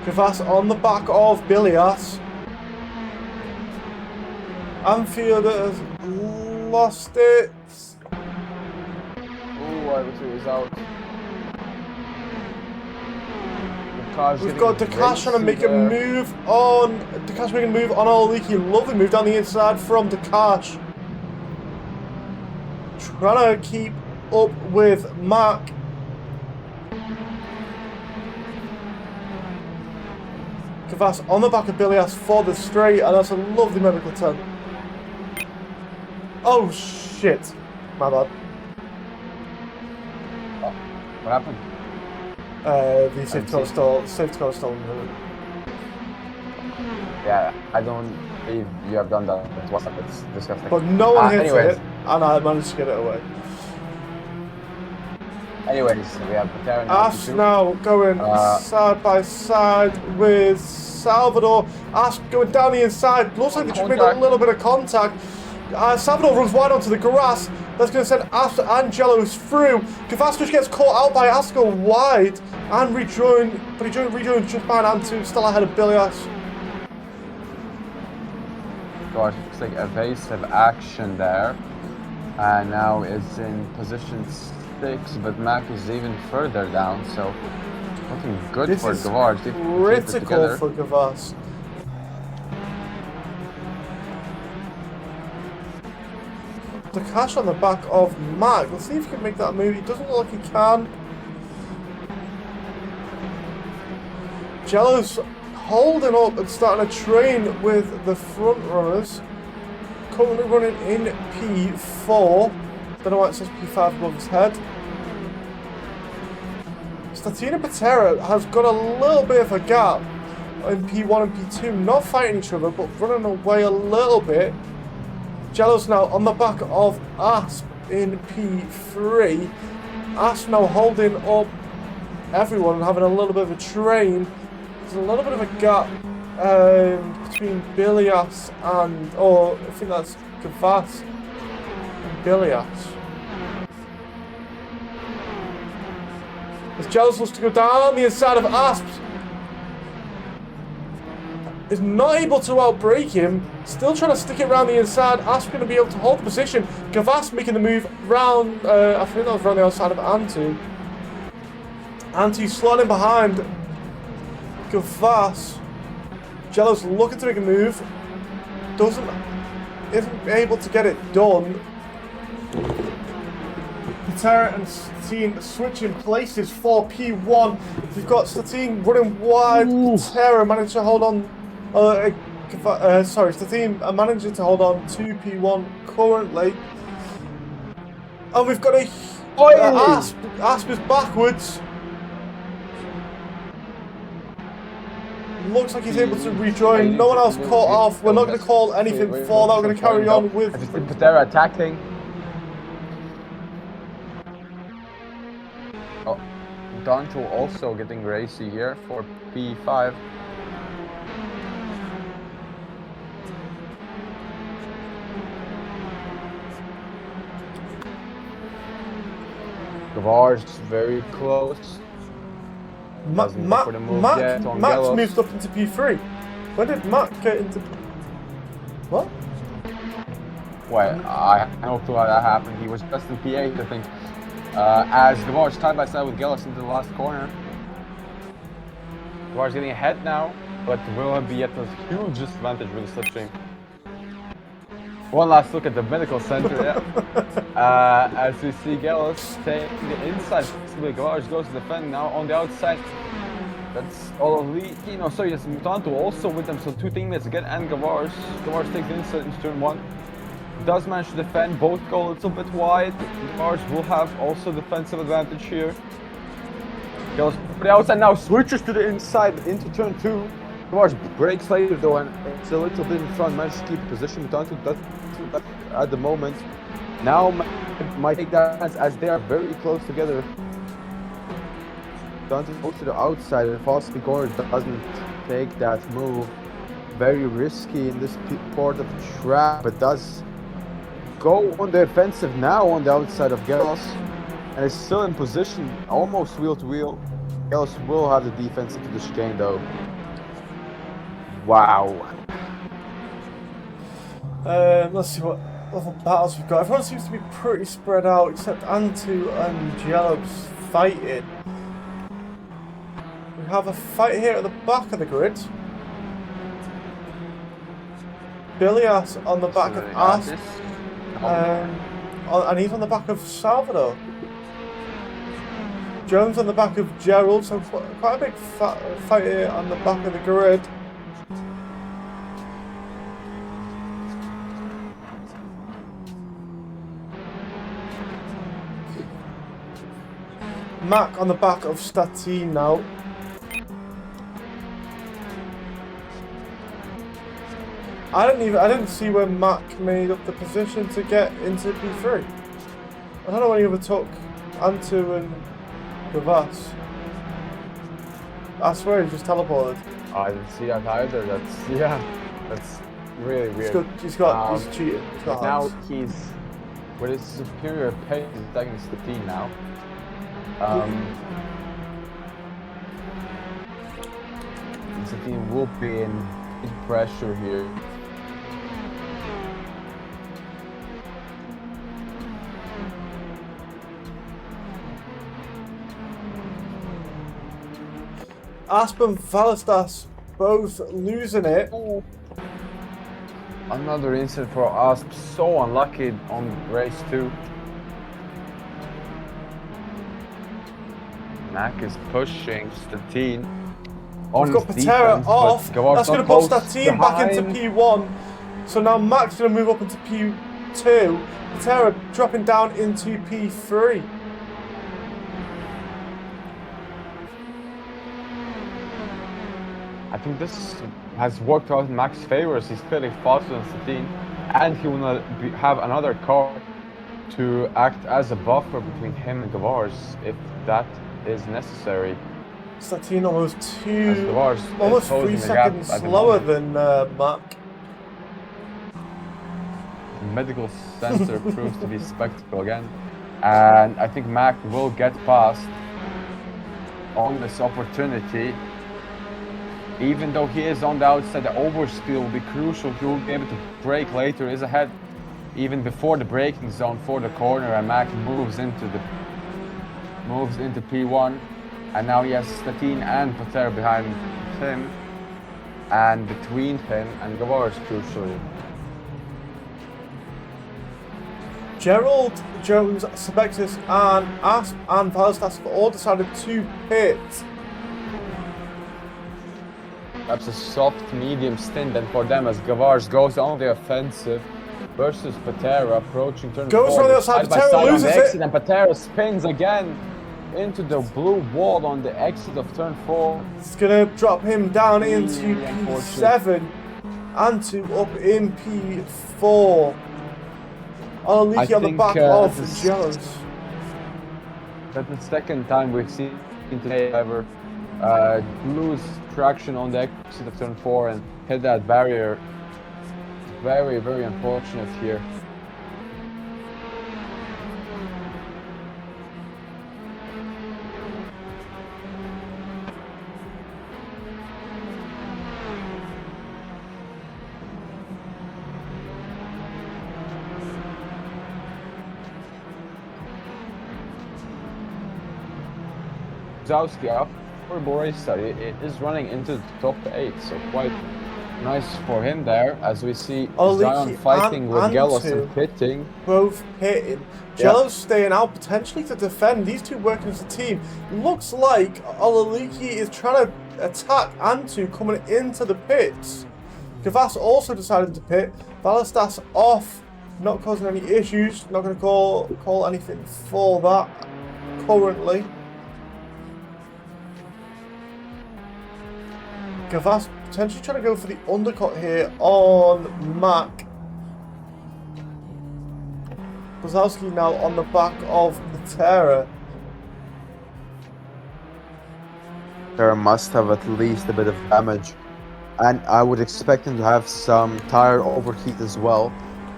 Gavars on the back of Bilias. Anfield has lost it. Oh, I wish it was out. We've got Tatuus trying to make a move on. Tatuus making a move on Oliki. Lovely move down the inside from Tatuus. Trying to keep up with Mach. Gavars on the back of Bilias for the straight, and that's a lovely medical turn. Oh shit. My bad. Oh, what happened? The safety car was still in the... Yeah, I don't believe you have done that. It's disgusting. But no one hit anyways. it, and I managed to get it away. Anyways, we have Patera Ash now going side by side with Salvador. Ash going down the inside. Looks like they just made a little bit of contact. Salvador runs wide onto the grass. That's going to send Ash and Jellos through. Gavars just gets caught out by Ash, go wide and rejoin. But he rejoins just behind Antu, still ahead of Bilias. Gosh, looks like evasive action there. And now it's in position 6, but Mach is even further down, so looking good This for is Gavars. critical for Gavars. The cash on the back of Mach. Let's see if he can make that move. He doesn't look like he can. Jello's holding up and starting to train with the front runners. Currently running in P4. Don't know why it says P5 above his head. Statine and Patera has got a little bit of a gap in P1 and P2. Not fighting each other, but running away a little bit. Jello's now on the back of Asp in P3. Asp now holding up everyone and having a little bit of a train. There's a little bit of a gap between Bilias and, I think that's Gavars and Bilias. As Jellos looks to go down the inside of Asp, is not able to outbreak him. Still trying to stick it around the inside. Asp going to be able to hold the position. Gavars making the move round, I think that was around the outside of Antu. Antu slotting behind Gavars. Jello's looking to make a move. Isn't able to get it done. Patera and Statine switching places for P1. We've got Statine running wide. Patera managed to hold on. Statine managing to hold on to P1 currently. And we've got Asp. Asp is backwards. Looks like he's able to rejoin. No one else caught off. We're not going to call anything for that. We're going to carry on with Patera attacking. Oh, Danto also getting racy here for P5. Gavars very close. Doesn't go for the move yet on Max Gallows. moved up into P3. When did Max get into... What? Well, I have no clue how that happened. He was just in P8, I think. As Gavars side by side with Gallows into the last corner. Gavars getting ahead now, but will be at a huge disadvantage with the slipstream. One last look at the medical center, yeah. As we see Gallows taking the inside, Gavars goes to defend now on the outside. That's all of Lee, sorry, yes, Mutanto also with them, so two teammates again, and Gavars. Gavars takes the inside into turn 1. Does manage to defend, both go a little bit wide. Gavars will have also defensive advantage here. Goes for the outside now, switches to the inside into turn 2. Gavars breaks later though, and it's a little bit in front, manages to keep the position. Mutanto does at the moment. Now might take that as they are very close together. Mutanto goes to the outside and Falsely Corner doesn't take that move. Very risky in this part of the trap, but does go on the offensive now on the outside of Gallows, and is still in position, almost wheel to wheel. Gallows will have the defense into the chicane though. Wow. Let's see what other battles we've got. Everyone seems to be pretty spread out, except Antu and Jello's fighting. We have a fight here at the back of the grid. Bilias on the back of Asp, and he's on the back of Salvador. Jones on the back of Gerald, so quite a big fight here on the back of the grid. Mac on the back of Statine now. I didn't see when Mac made up the position to get into P3. I don't know when he overtook Antu and Gavars. I swear he just teleported. I didn't see that either. That's really weird. He's cheated. Now he's with his superior pace, he's attacking Statine now. Statine will be in pressure here. Asp and Valastas both losing it. Another incident for Asp, so unlucky on race 2. Mac is pushing Statine. We've got Patera off. That's going to put Statine back into P1. So now Mac's going to move up into P2. Patera dropping down into P3. I think this has worked out in Mac's favor as he's clearly faster than Statine, and he will have another car to act as a buffer between him and Gavars if that is necessary. Statine almost 3 seconds slower than Mac. The medical center proves to be a spectacle again, and I think Mac will get past on this opportunity. Even though he is on the outside, the oversteer will be crucial. He will be able to brake later, is ahead even before the braking zone for the corner, and Mac moves into P1, and now he has Statine and Patera behind him, and between him and Gavars crucially. Gerald, Jones, Sebectus and Asp and Valastas have all decided to pit. That's a soft medium stint and for them as Gavars goes on the offensive versus Patera approaching turn 4. Goes from the outside, Patera loses it. And Patera spins again into the blue wall on the exit of turn 4. It's going to drop him down into P7 and to up in P4. Leaky on the back of Jellos. That's the second time we've seen today ever lose traction on the exit of turn 4 and hit that barrier. Very, very unfortunate here. Zowski, after Boris study, it is running into the top 8, so quite nice for him there, as we see Zion Oliki fighting with and Gelos Antu and pitting. both hitting. Yeah. Jello's staying out potentially to defend. These two working as a team. Looks like Oliki is trying to attack Antu coming into the pits. Gavars also decided to pit. Ballestas off, not causing any issues. Not going to call anything for that currently. Gavars potentially trying to go for the undercut here on Mach. Brzezowski now on the back of the Terror. Terror must have at least a bit of damage, and I would expect him to have some tire overheat as well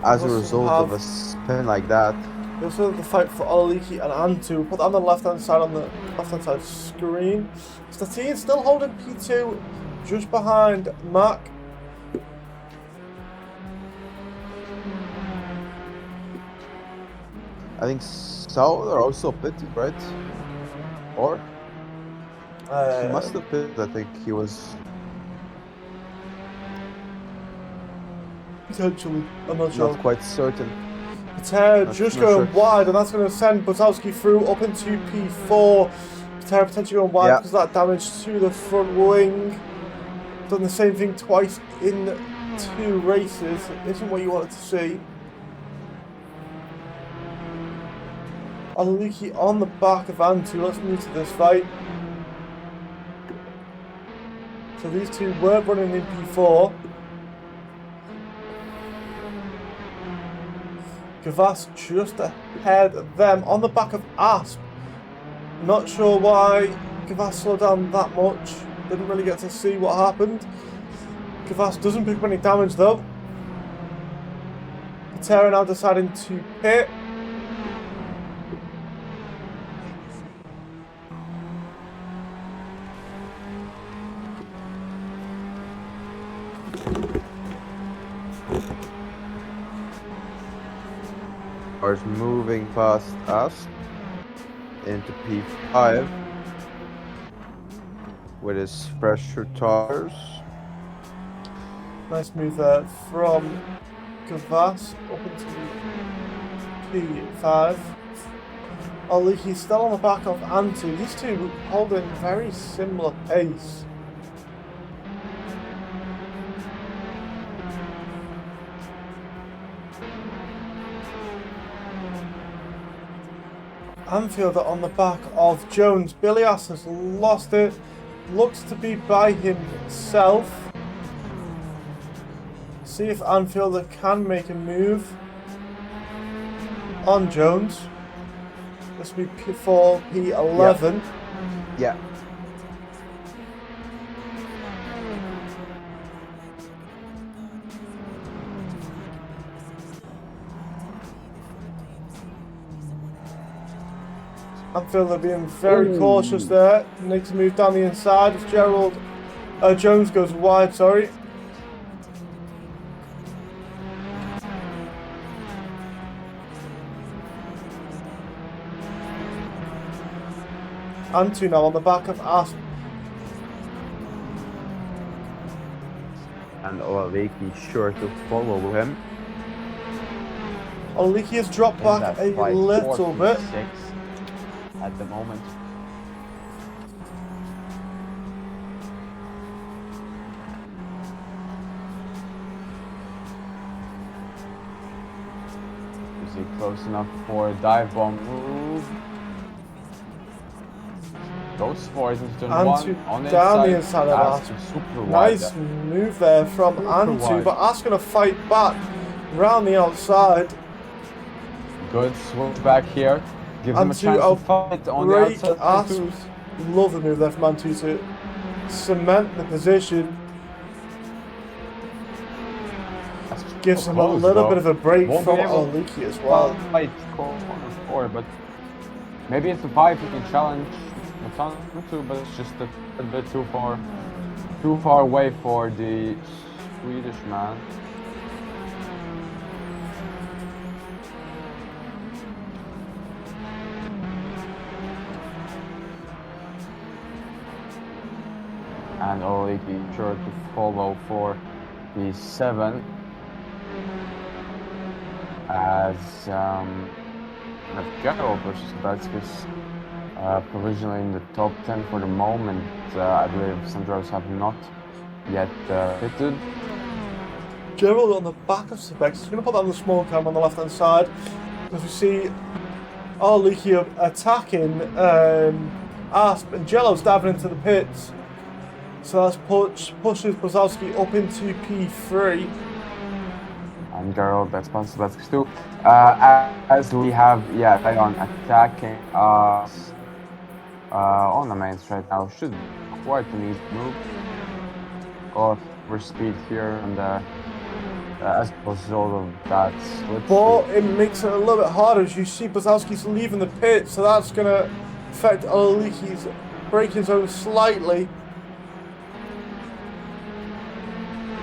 as a result of a spin like that. There's the fight for Oliki and Antu. Put that on the left hand side screen. Statine still holding P2 just behind Mach. I think Saul are also pitted, right? Or he must have pitted. I think he was potentially. I'm not sure. not quite certain. Patera just going wide, and that's going to send Brzezowski through up into P4. Patera potentially going wide because of that damage to the front wing. Done the same thing twice in 2 races. It isn't what you wanted to see. Oliki on the back of Antu. Let's move to this fight. So these two were running in P4. Gavars just ahead of them on the back of Asp. Not sure why Gavars slowed down that much. Didn't really get to see what happened. Gavars doesn't pick up any damage though. Patera now deciding to pit. Cars moving past us into P5 with his pressure tires. Nice move there from Gavars up into P5. Oliki's still on the back of Antu. These two holding very similar pace. Anfielder on the back of Jones. Bilias has lost it. Looks to be by himself. See if Anfielder can make a move on Jones. This will be P4, P11. Yeah. Anfielder being very cautious there. Needs to move down the inside. If Jones goes wide, sorry. Antu now on the back of Asp. And Oliki sure to follow him. Oliki has dropped back a little bit. At the moment. Is he close enough for a dive bomb move? Goes for it into turn 1 on the down the inside of Asp. Asp. Super Nice wide. move there from Antu, wide. but Asp's going to fight back round the outside. Good switch back here. Gives him a Antu chance to fight on the break outside. Asp. Love the move there from Antu to cement the position. Gives him a little bit of a break Won't from be able- Oliki as well. Fight corner 4, but maybe it's a 5 you can challenge Tatuus, but it's just a bit too far away for the Swedish man. and Oligi sure to follow for the 7. As General versus Batskis provisionally in the top 10 for the moment. I believe some drivers have not yet pitted. Gerald on the back of Sebex. He's going to put that on the small cam on the left hand side because we see Oligi attacking Asp and Jello's diving into the pits. So that pushes Brzezowski up into P3. And Gerald, that's Batskis too. As we have, Tyon attacking us on the main straight now. Should be quite an easy move. Got for speed here, and as a result of that, but it makes it a little bit harder as you see Brzezowski's leaving the pit, so that's going to affect Oligi's braking zone slightly.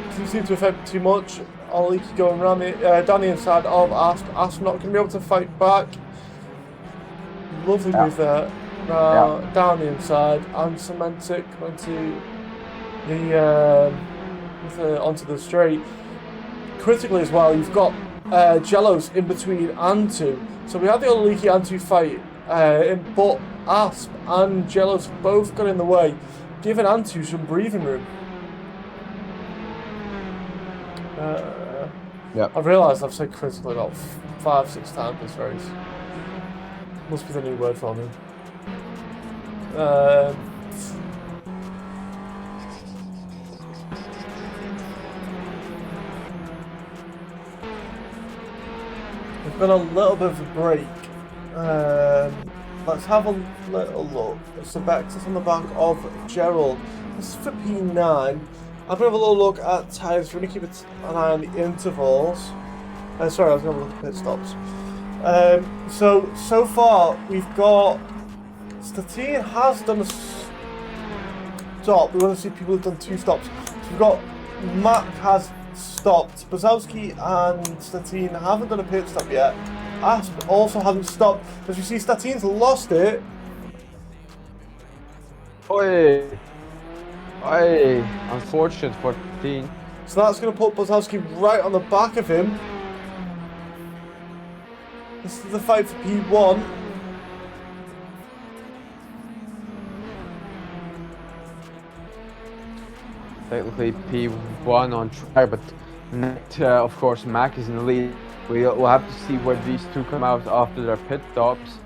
Doesn't seem to affect too much. Oligi going around down the inside of Asp. Asp not going to be able to fight back. Lovely move there. Down the inside, and Semantic onto the straight. Critically as well, you've got Jello's in between Antu. So we had the Oligi Antu fight, but Asp and Jello's both got in the way, giving Antu some breathing room. I've realised I've said critically about 5-6 times this race. Must be the new word for me. We've got a little bit of a break. Let's have a little look. So back to on the back of Gerald. This is for P9. I'm going to have a little look at tyres. We're going to keep an eye on the intervals. Sorry, I was going to look at pit stops. So far, we've got... Statine has done a stop. We want to see people who've done 2 stops. So we've got... Mach has stopped. Brzezowski and Statine haven't done a pit stop yet. Asp also hasn't stopped. As you see, Statine's lost it. Oi! Unfortunate for Statine. So that's going to put Brzezowski right on the back of him. This is the fight for P1. Technically P1 on track, but of course Mach is in the lead. We'll have to see where these two come out after their pit stops.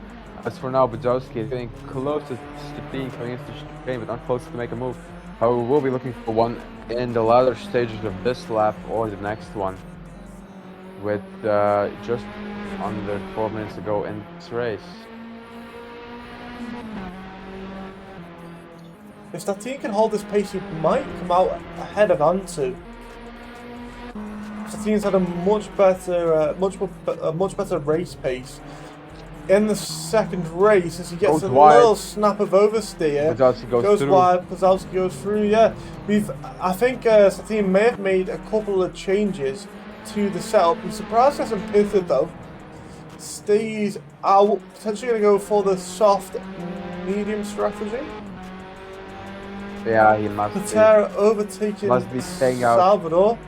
As for now, Brzezowski is getting close to Statine coming into the chicane, but not close to make a move. However, we'll be looking for one in the latter stages of this lap or the next one, with just under 12 minutes to go in this race. If Statine can hold this pace, he might come out ahead of Antu. Statine's had a much better race pace in the second race as he gets a little snap of oversteer. Brzezowski goes through. Wide, Brzezowski goes through. Yeah, I think Statine may have made a couple of changes to the setup. I'm surprised he hasn't pitted though. Stays out, potentially going to go for the soft medium strategy. Yeah, he must Patera overtaking must be staying out. Salvador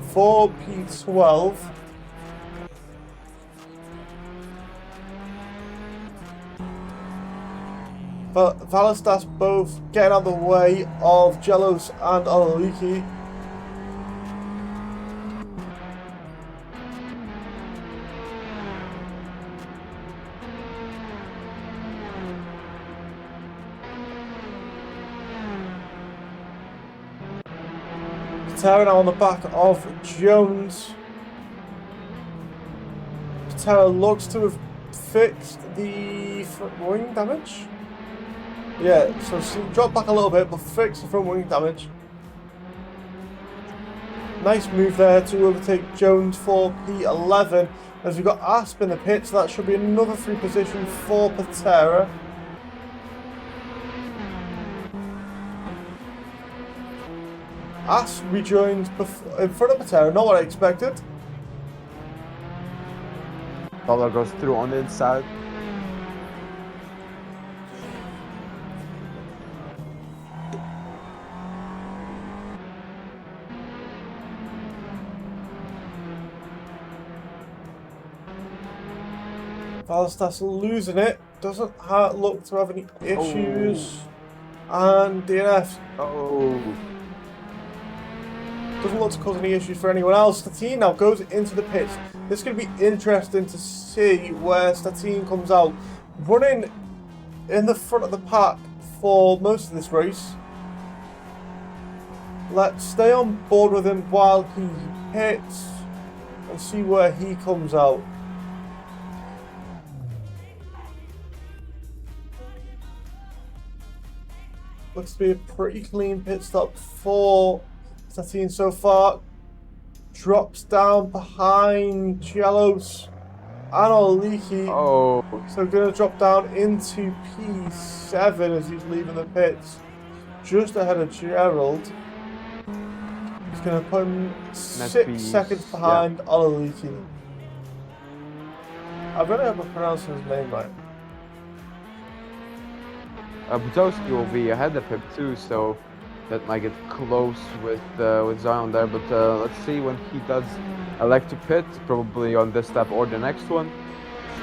for P12. But Valastas both getting out of the way of Jellos and Oligi. Patera now on the back of Jones. Patera looks to have fixed the front wing damage. Yeah, so drop back a little bit, but fix the front wing damage. Nice move there to overtake Jones for P11. As we've got Asp in the pit, so that should be another free position for Patera. Asp rejoins in front of Patera, not what I expected. Dollar goes through on the inside. Valstas losing it. Doesn't look to have any issues. And DNF doesn't look to cause any issues for anyone else. Statine now goes into the pits. This is going to be interesting to see where Statine comes out. Running in the front of the pack for most of this race. Let's stay on board with him while he hits and see where he comes out. Looks to be a pretty clean pit stop for Statine so far. Drops down behind Cielos and Oliki. So going to drop down into P7 as he's leaving the pits. Just ahead of Gerald. He's going to put him 6 seconds behind Oliki. I really hope I'm pronouncing his name right. Butowski will be ahead of him too, so that might get close with Zion there. But let's see when he does elect to pit, probably on this step or the next one.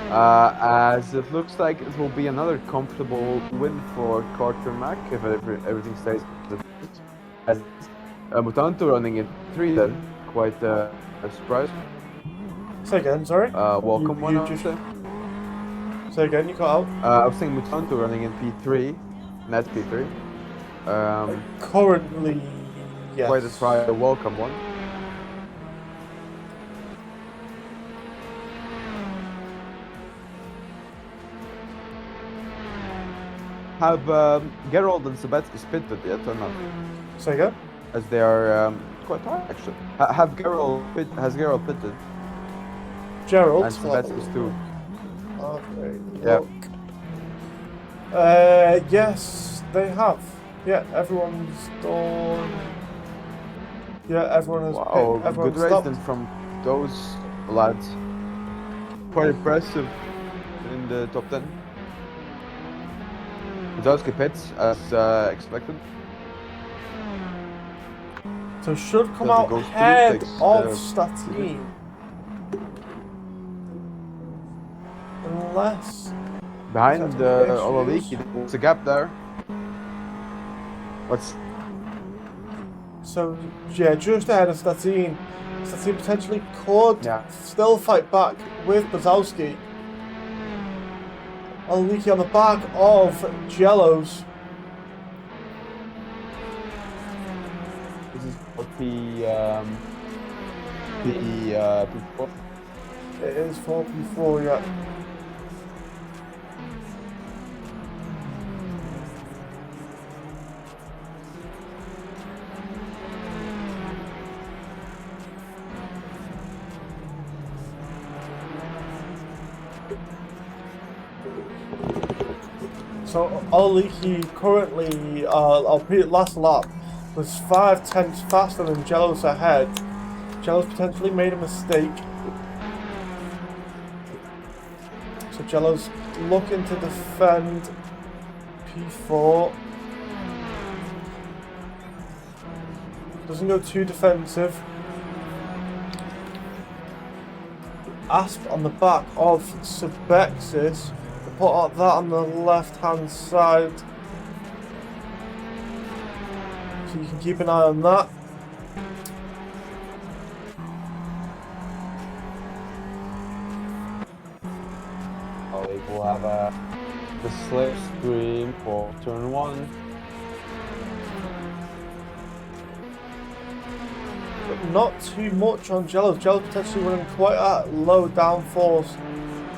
As it looks like it will be another comfortable win for Carter Mach if everything stays the same. As Mutanto running in 3 then, quite a surprise. Say again, sorry? Welcome one, I would say. Say again, you cut out? I was saying Mutanto running in P3, net P3. Currently, yes. Quite a welcome one. Have Gerald and Sabetsky pitted yet or not? Say again? As they are quite high actually. Has Gerald pitted? Gerald? And Sabetsky's too. Okay, Yeah. Yes, they have. Yeah, everyone's done. Yeah, everyone has picked. Everyone's good race stopped. then from those lads. Quite impressive in the top 10. Butowski pits as expected. So should come Doesn't out go ahead through, of takes, Statine. Unless... Behind Issues. Ololiki, there's a gap there. What's... So, yeah, just ahead of Statine. Statine potentially could still fight back with Butowski. Ololiki on the back of Jellos. This is for P4. It is 4P4, yeah. So Ololiki currently, I'll repeat last lap, was 5/10 faster than Jellos ahead. Jellos potentially made a mistake. So Jellos looking to defend P4. Doesn't go too defensive. Asp on the back of Subexis. Put out that on the left hand side. So you can keep an eye on that. We'll have the slipstream for turn 1. But not too much on Jello. Jello's potentially running quite a low downforce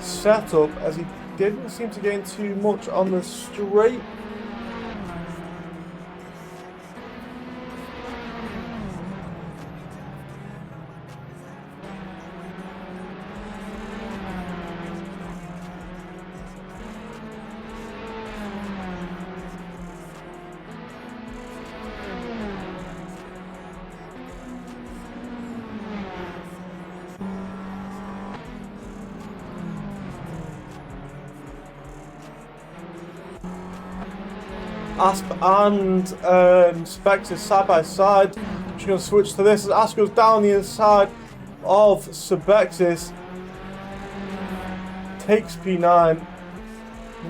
setup as he didn't seem to gain too much on the straight. Asp and Specs is side by side. I'm just going to switch to this as Asp goes down the inside of Subexis. takes P9.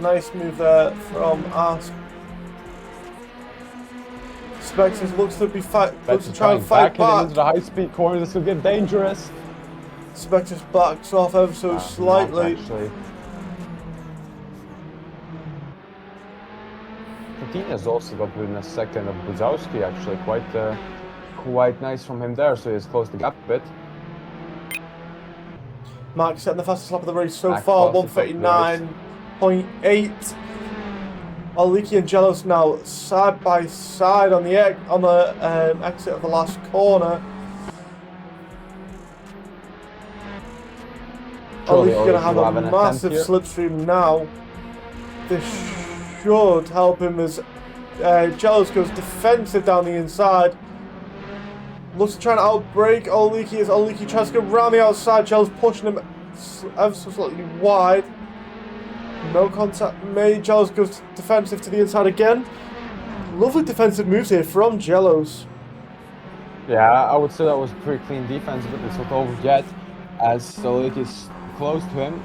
Nice move there from Ask. Spectres looks to try and fight back. Into the high-speed corner. This will get dangerous. Spectres backs off ever so slightly. Tatuus has also got within a second of Buzowski, actually. Quite nice from him there, so he's closed the gap a bit. Mach setting the fastest lap of the race so Mach far, fastest lap of the 139.8. Oliki and Jealous now side by side on the exit of the last corner. Oliki's going to have a massive slipstream now. This should help him as Jealous goes defensive down the inside. Looks to try and outbrake Oliki as Oliki tries to go around the outside. Jealous pushing him ever so slightly wide. No contact made. Jealous goes defensive to the inside again. Lovely defensive moves here from Jealous. Yeah, I would say that was pretty clean defense, but it's not over yet as Oliki is close to him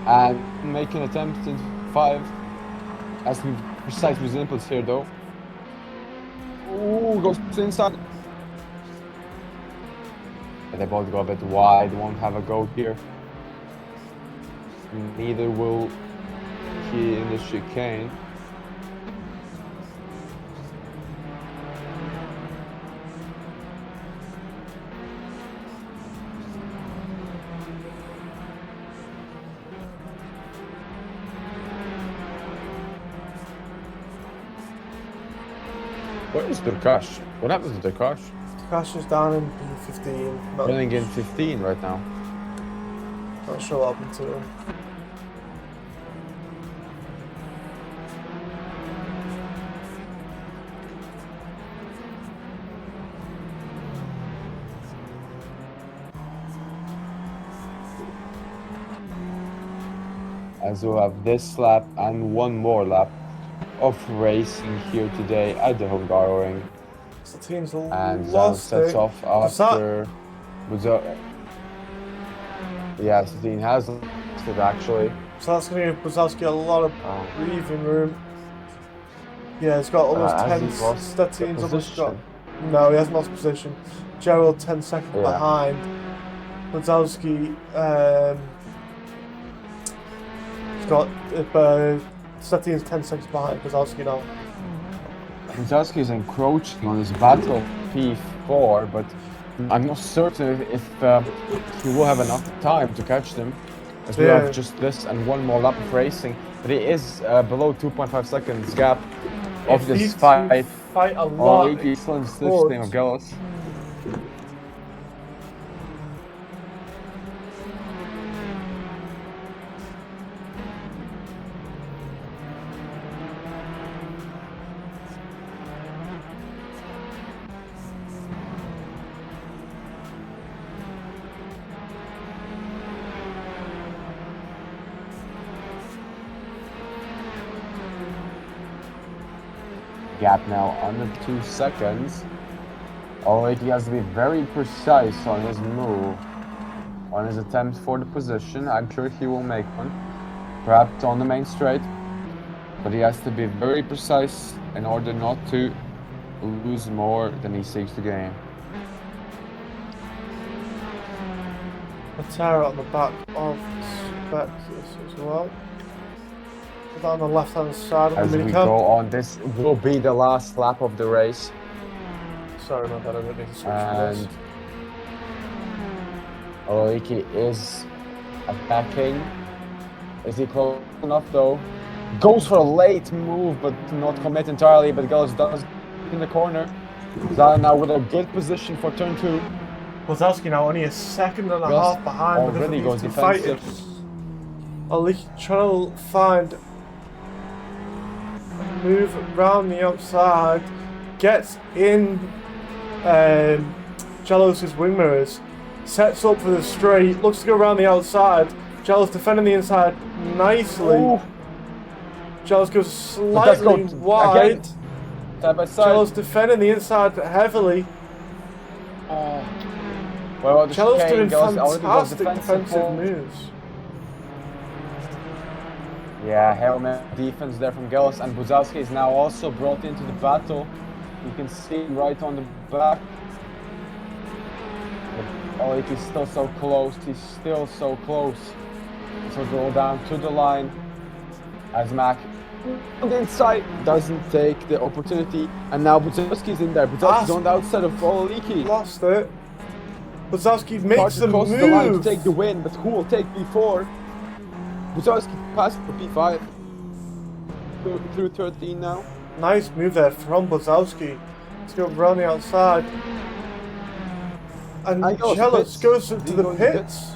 and making attempts in 5. Has to be precise with his inputs here though. Ooh, goes inside. They both go a bit wide, won't have a go here. Neither will he in the chicane. Where is Durkash? What happened to Durkash? Crash is down in P15. Running in 15 right now. Not sure what happened to him. As we'll have this lap and one more lap of racing here today at the Hungaroring. The team's And Zan lost sets it. off after yeah, Satine has lost it actually. So that's going to give Buzowski a lot of breathing room. Yeah, he's got almost 10. Statine's almost got. No, he hasn't lost position. Gerald 10 seconds behind. Buzowski, he's got. Statine's 10 seconds behind Buzowski now. Buzowski is encroaching on his battle P4, but I'm not certain if he will have enough time to catch them, as we have just this and one more lap of racing. But he is below 2.5 seconds gap of this fight. Fight a lot. Excellent slipstream of Gavars. Gap now under 2 seconds. Although he has to be very precise on his move, on his attempt for the position. I'm sure he will make one, perhaps on the main straight, but he has to be very precise in order not to lose more than he seeks to gain. A tear on the back of Spectres as well. Down the left hand side of as the we minicam. go on, this will be the last lap of the race. Sorry, my bad, I didn't need to switch And Oliki is attacking. Is he close enough though? Goes for a late move, but not commit entirely. But goes does in the corner. Zara now with a good position for turn 2. Buzowski now only a second and a half behind. Already goes defensive. Oliki trying to find a move around the outside. Gets in Jealous' wing mirrors. Sets up for the straight. Looks to go around the outside. Jealous defending the inside nicely. Ooh. Jealous goes slightly wide. Side by side. Jealous defending the inside heavily. Well, Jealous doing fantastic defensive moves. Yeah, Helmet defense there from Gavars, and Buzowski is now also brought into the battle. You can see him right on the back. Oh, he's still so close. He's still so close. So go down to the line as Mach on the inside doesn't take the opportunity, and now Buzowski's in there. Buzowski's on the outside of Oliki. Lost it. Buzowski makes the Carter the line to move. take the win, but who will take P4? Buzowski passed for P5 through 13 now. Nice move there from Buzowski. Let's go around the outside. And Jealous goes into the pits.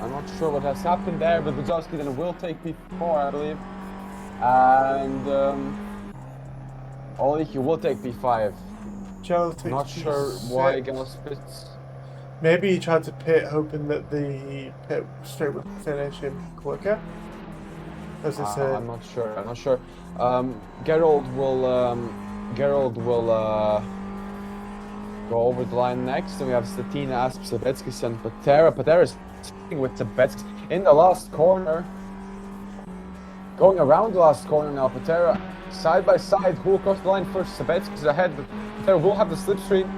I'm not sure what has happened there, but Buzowski then will take P4, I believe. And Oliki will take P5. Jealous takes Not sure P6. why Gavars pits. Maybe he tried to pit, hoping that the pit straight would finish him quicker. As I said, I'm not sure. I'm not sure. Gerald will go over the line next, and we have Statina, Asp, Sabetskis, and Patera. Patera is sitting with Sabetskis in the last corner. Going around the last corner now, Patera side by side. Who will cross the line first? Sabetskis is ahead, but Patera will have the slipstream.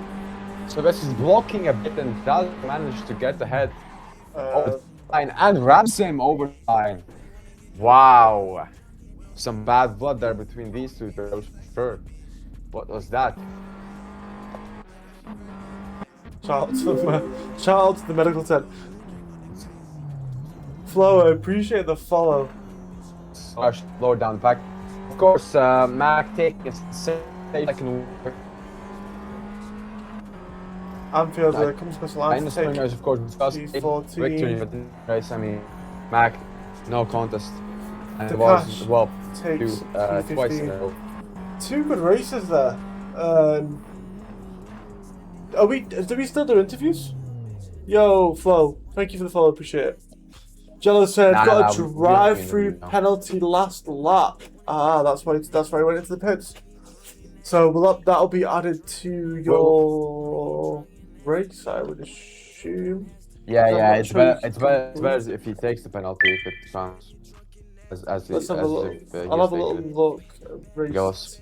Sabetskis is blocking a bit and does manage to get ahead over the line and rams him over the line. Wow. Some bad blood there between these two, that was for sure. What was that? shout out to the medical tent. Flo, I appreciate the follow. Lower down back. Of course, Mach taking a second. Anfield comes across the line to take Springers, of course, P14. victory, but in the race, I mean, Mach, no contest. And The it was, Cash well, takes twice in a P15. row. Two good races there. Do we still do interviews? Yo, Flo, thank you for the follow, appreciate it. Jello said, got a drive-through penalty last lap. Ah, that's why he went into the pits. So that'll be added to your race, I would assume. Yeah, it's better if he takes the penalty if it counts. Let's have a look. I'll have a little look. Race.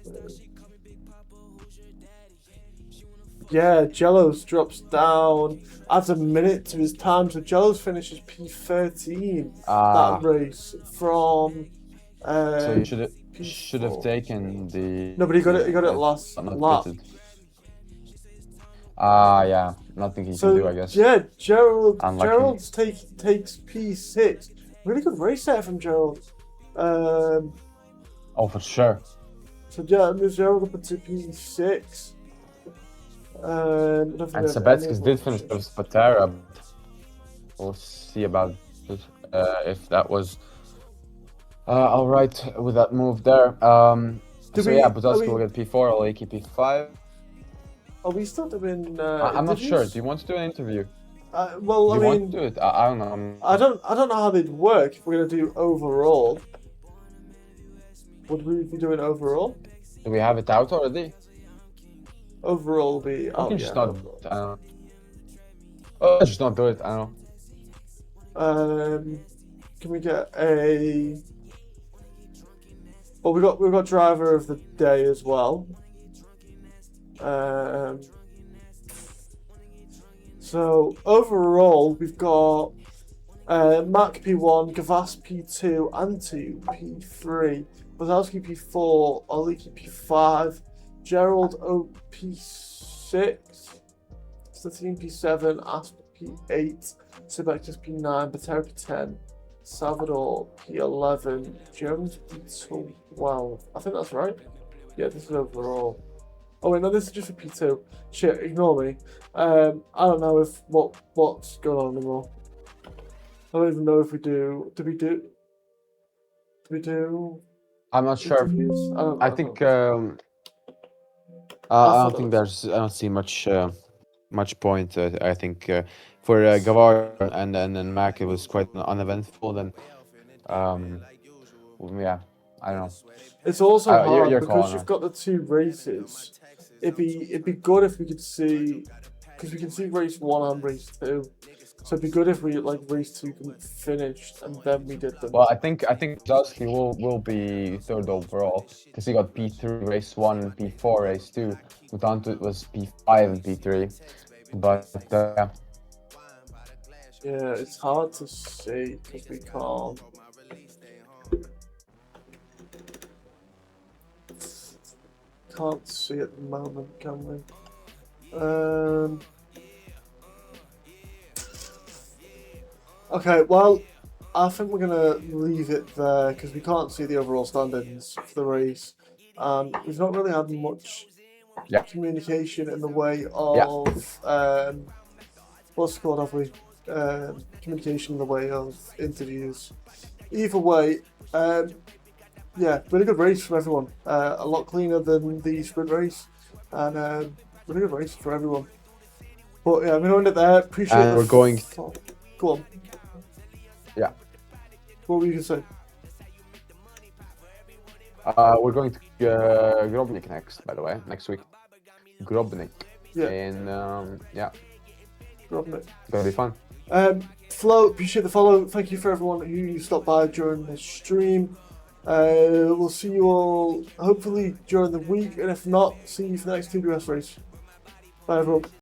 Yeah, Jello's drops down, adds a minute to his time, so Jello's finishes P13 that race from. So you should have taken the. No, but he got it last lap. Yeah, nothing he can do, I guess. Yeah, Gerald's takes P6. Really good race there from Gerald. Oh, for sure. So yeah, moves Gerald up into P6. And Sabetskis did finish with Patera. We'll see about it, if that was all right with that move there. Buzowski will get P4, Oliki P5. Are we still doing? I'm not sure. Do you want to do an interview? Well, do you want to do it? I don't know. I don't know how they'd work if we're gonna do overall. Would we be doing overall? Do we have it out already? Overall will be. We can just not. Let's just not do it. I don't know. Can we get a? Well, we've got driver of the day as well. So overall, we've got Mach P1, Gavars P2, Antu P3, Buzowski P4, Oliki P5, Gerald P6, Statine P7, Asp P8, Sabetskis P9, Patera P10, Salvador P11, Jones P12. I think that's right. Yeah, this is overall. Oh wait, no, this is just for P2. Shit, ignore me. I don't know if what's going on anymore. I don't even know if we do. Do we do? I'm not sure. I think. I don't see much point. I think for Gavars and then Mach, it was quite uneventful. Then, yeah, I don't know. It's also hard because you've got the two races. It'd be good if we could see, because we can see race 1 and race 2. So it'd be good if we like race 2 finished and then we did them. Well, I think Zalski will be third overall because he got P3 race 1 and P4 race 2. Mutanto was P5 and P3. But yeah, it's hard to say because we can't see at the moment, can we? Okay, well, I think we're gonna leave it there because we can't see the overall standings for the race, and we've not really had much communication in the way of what's it called, have we? Communication in the way of interviews. Either way, yeah, really good race from everyone. A lot cleaner than the sprint race, and really good race for everyone. But yeah, I'm gonna end it there. Appreciate and we're going. Go on. Yeah. What were you gonna say? We're going to Grobnik next, by the way, next week. Grobnik. Yeah. And Grobnik. Gonna be fun. Flo, appreciate the follow. Thank you for everyone who stopped by during the stream. We'll see you all hopefully during the week, and if not, see you for the next TWS race. Bye everyone.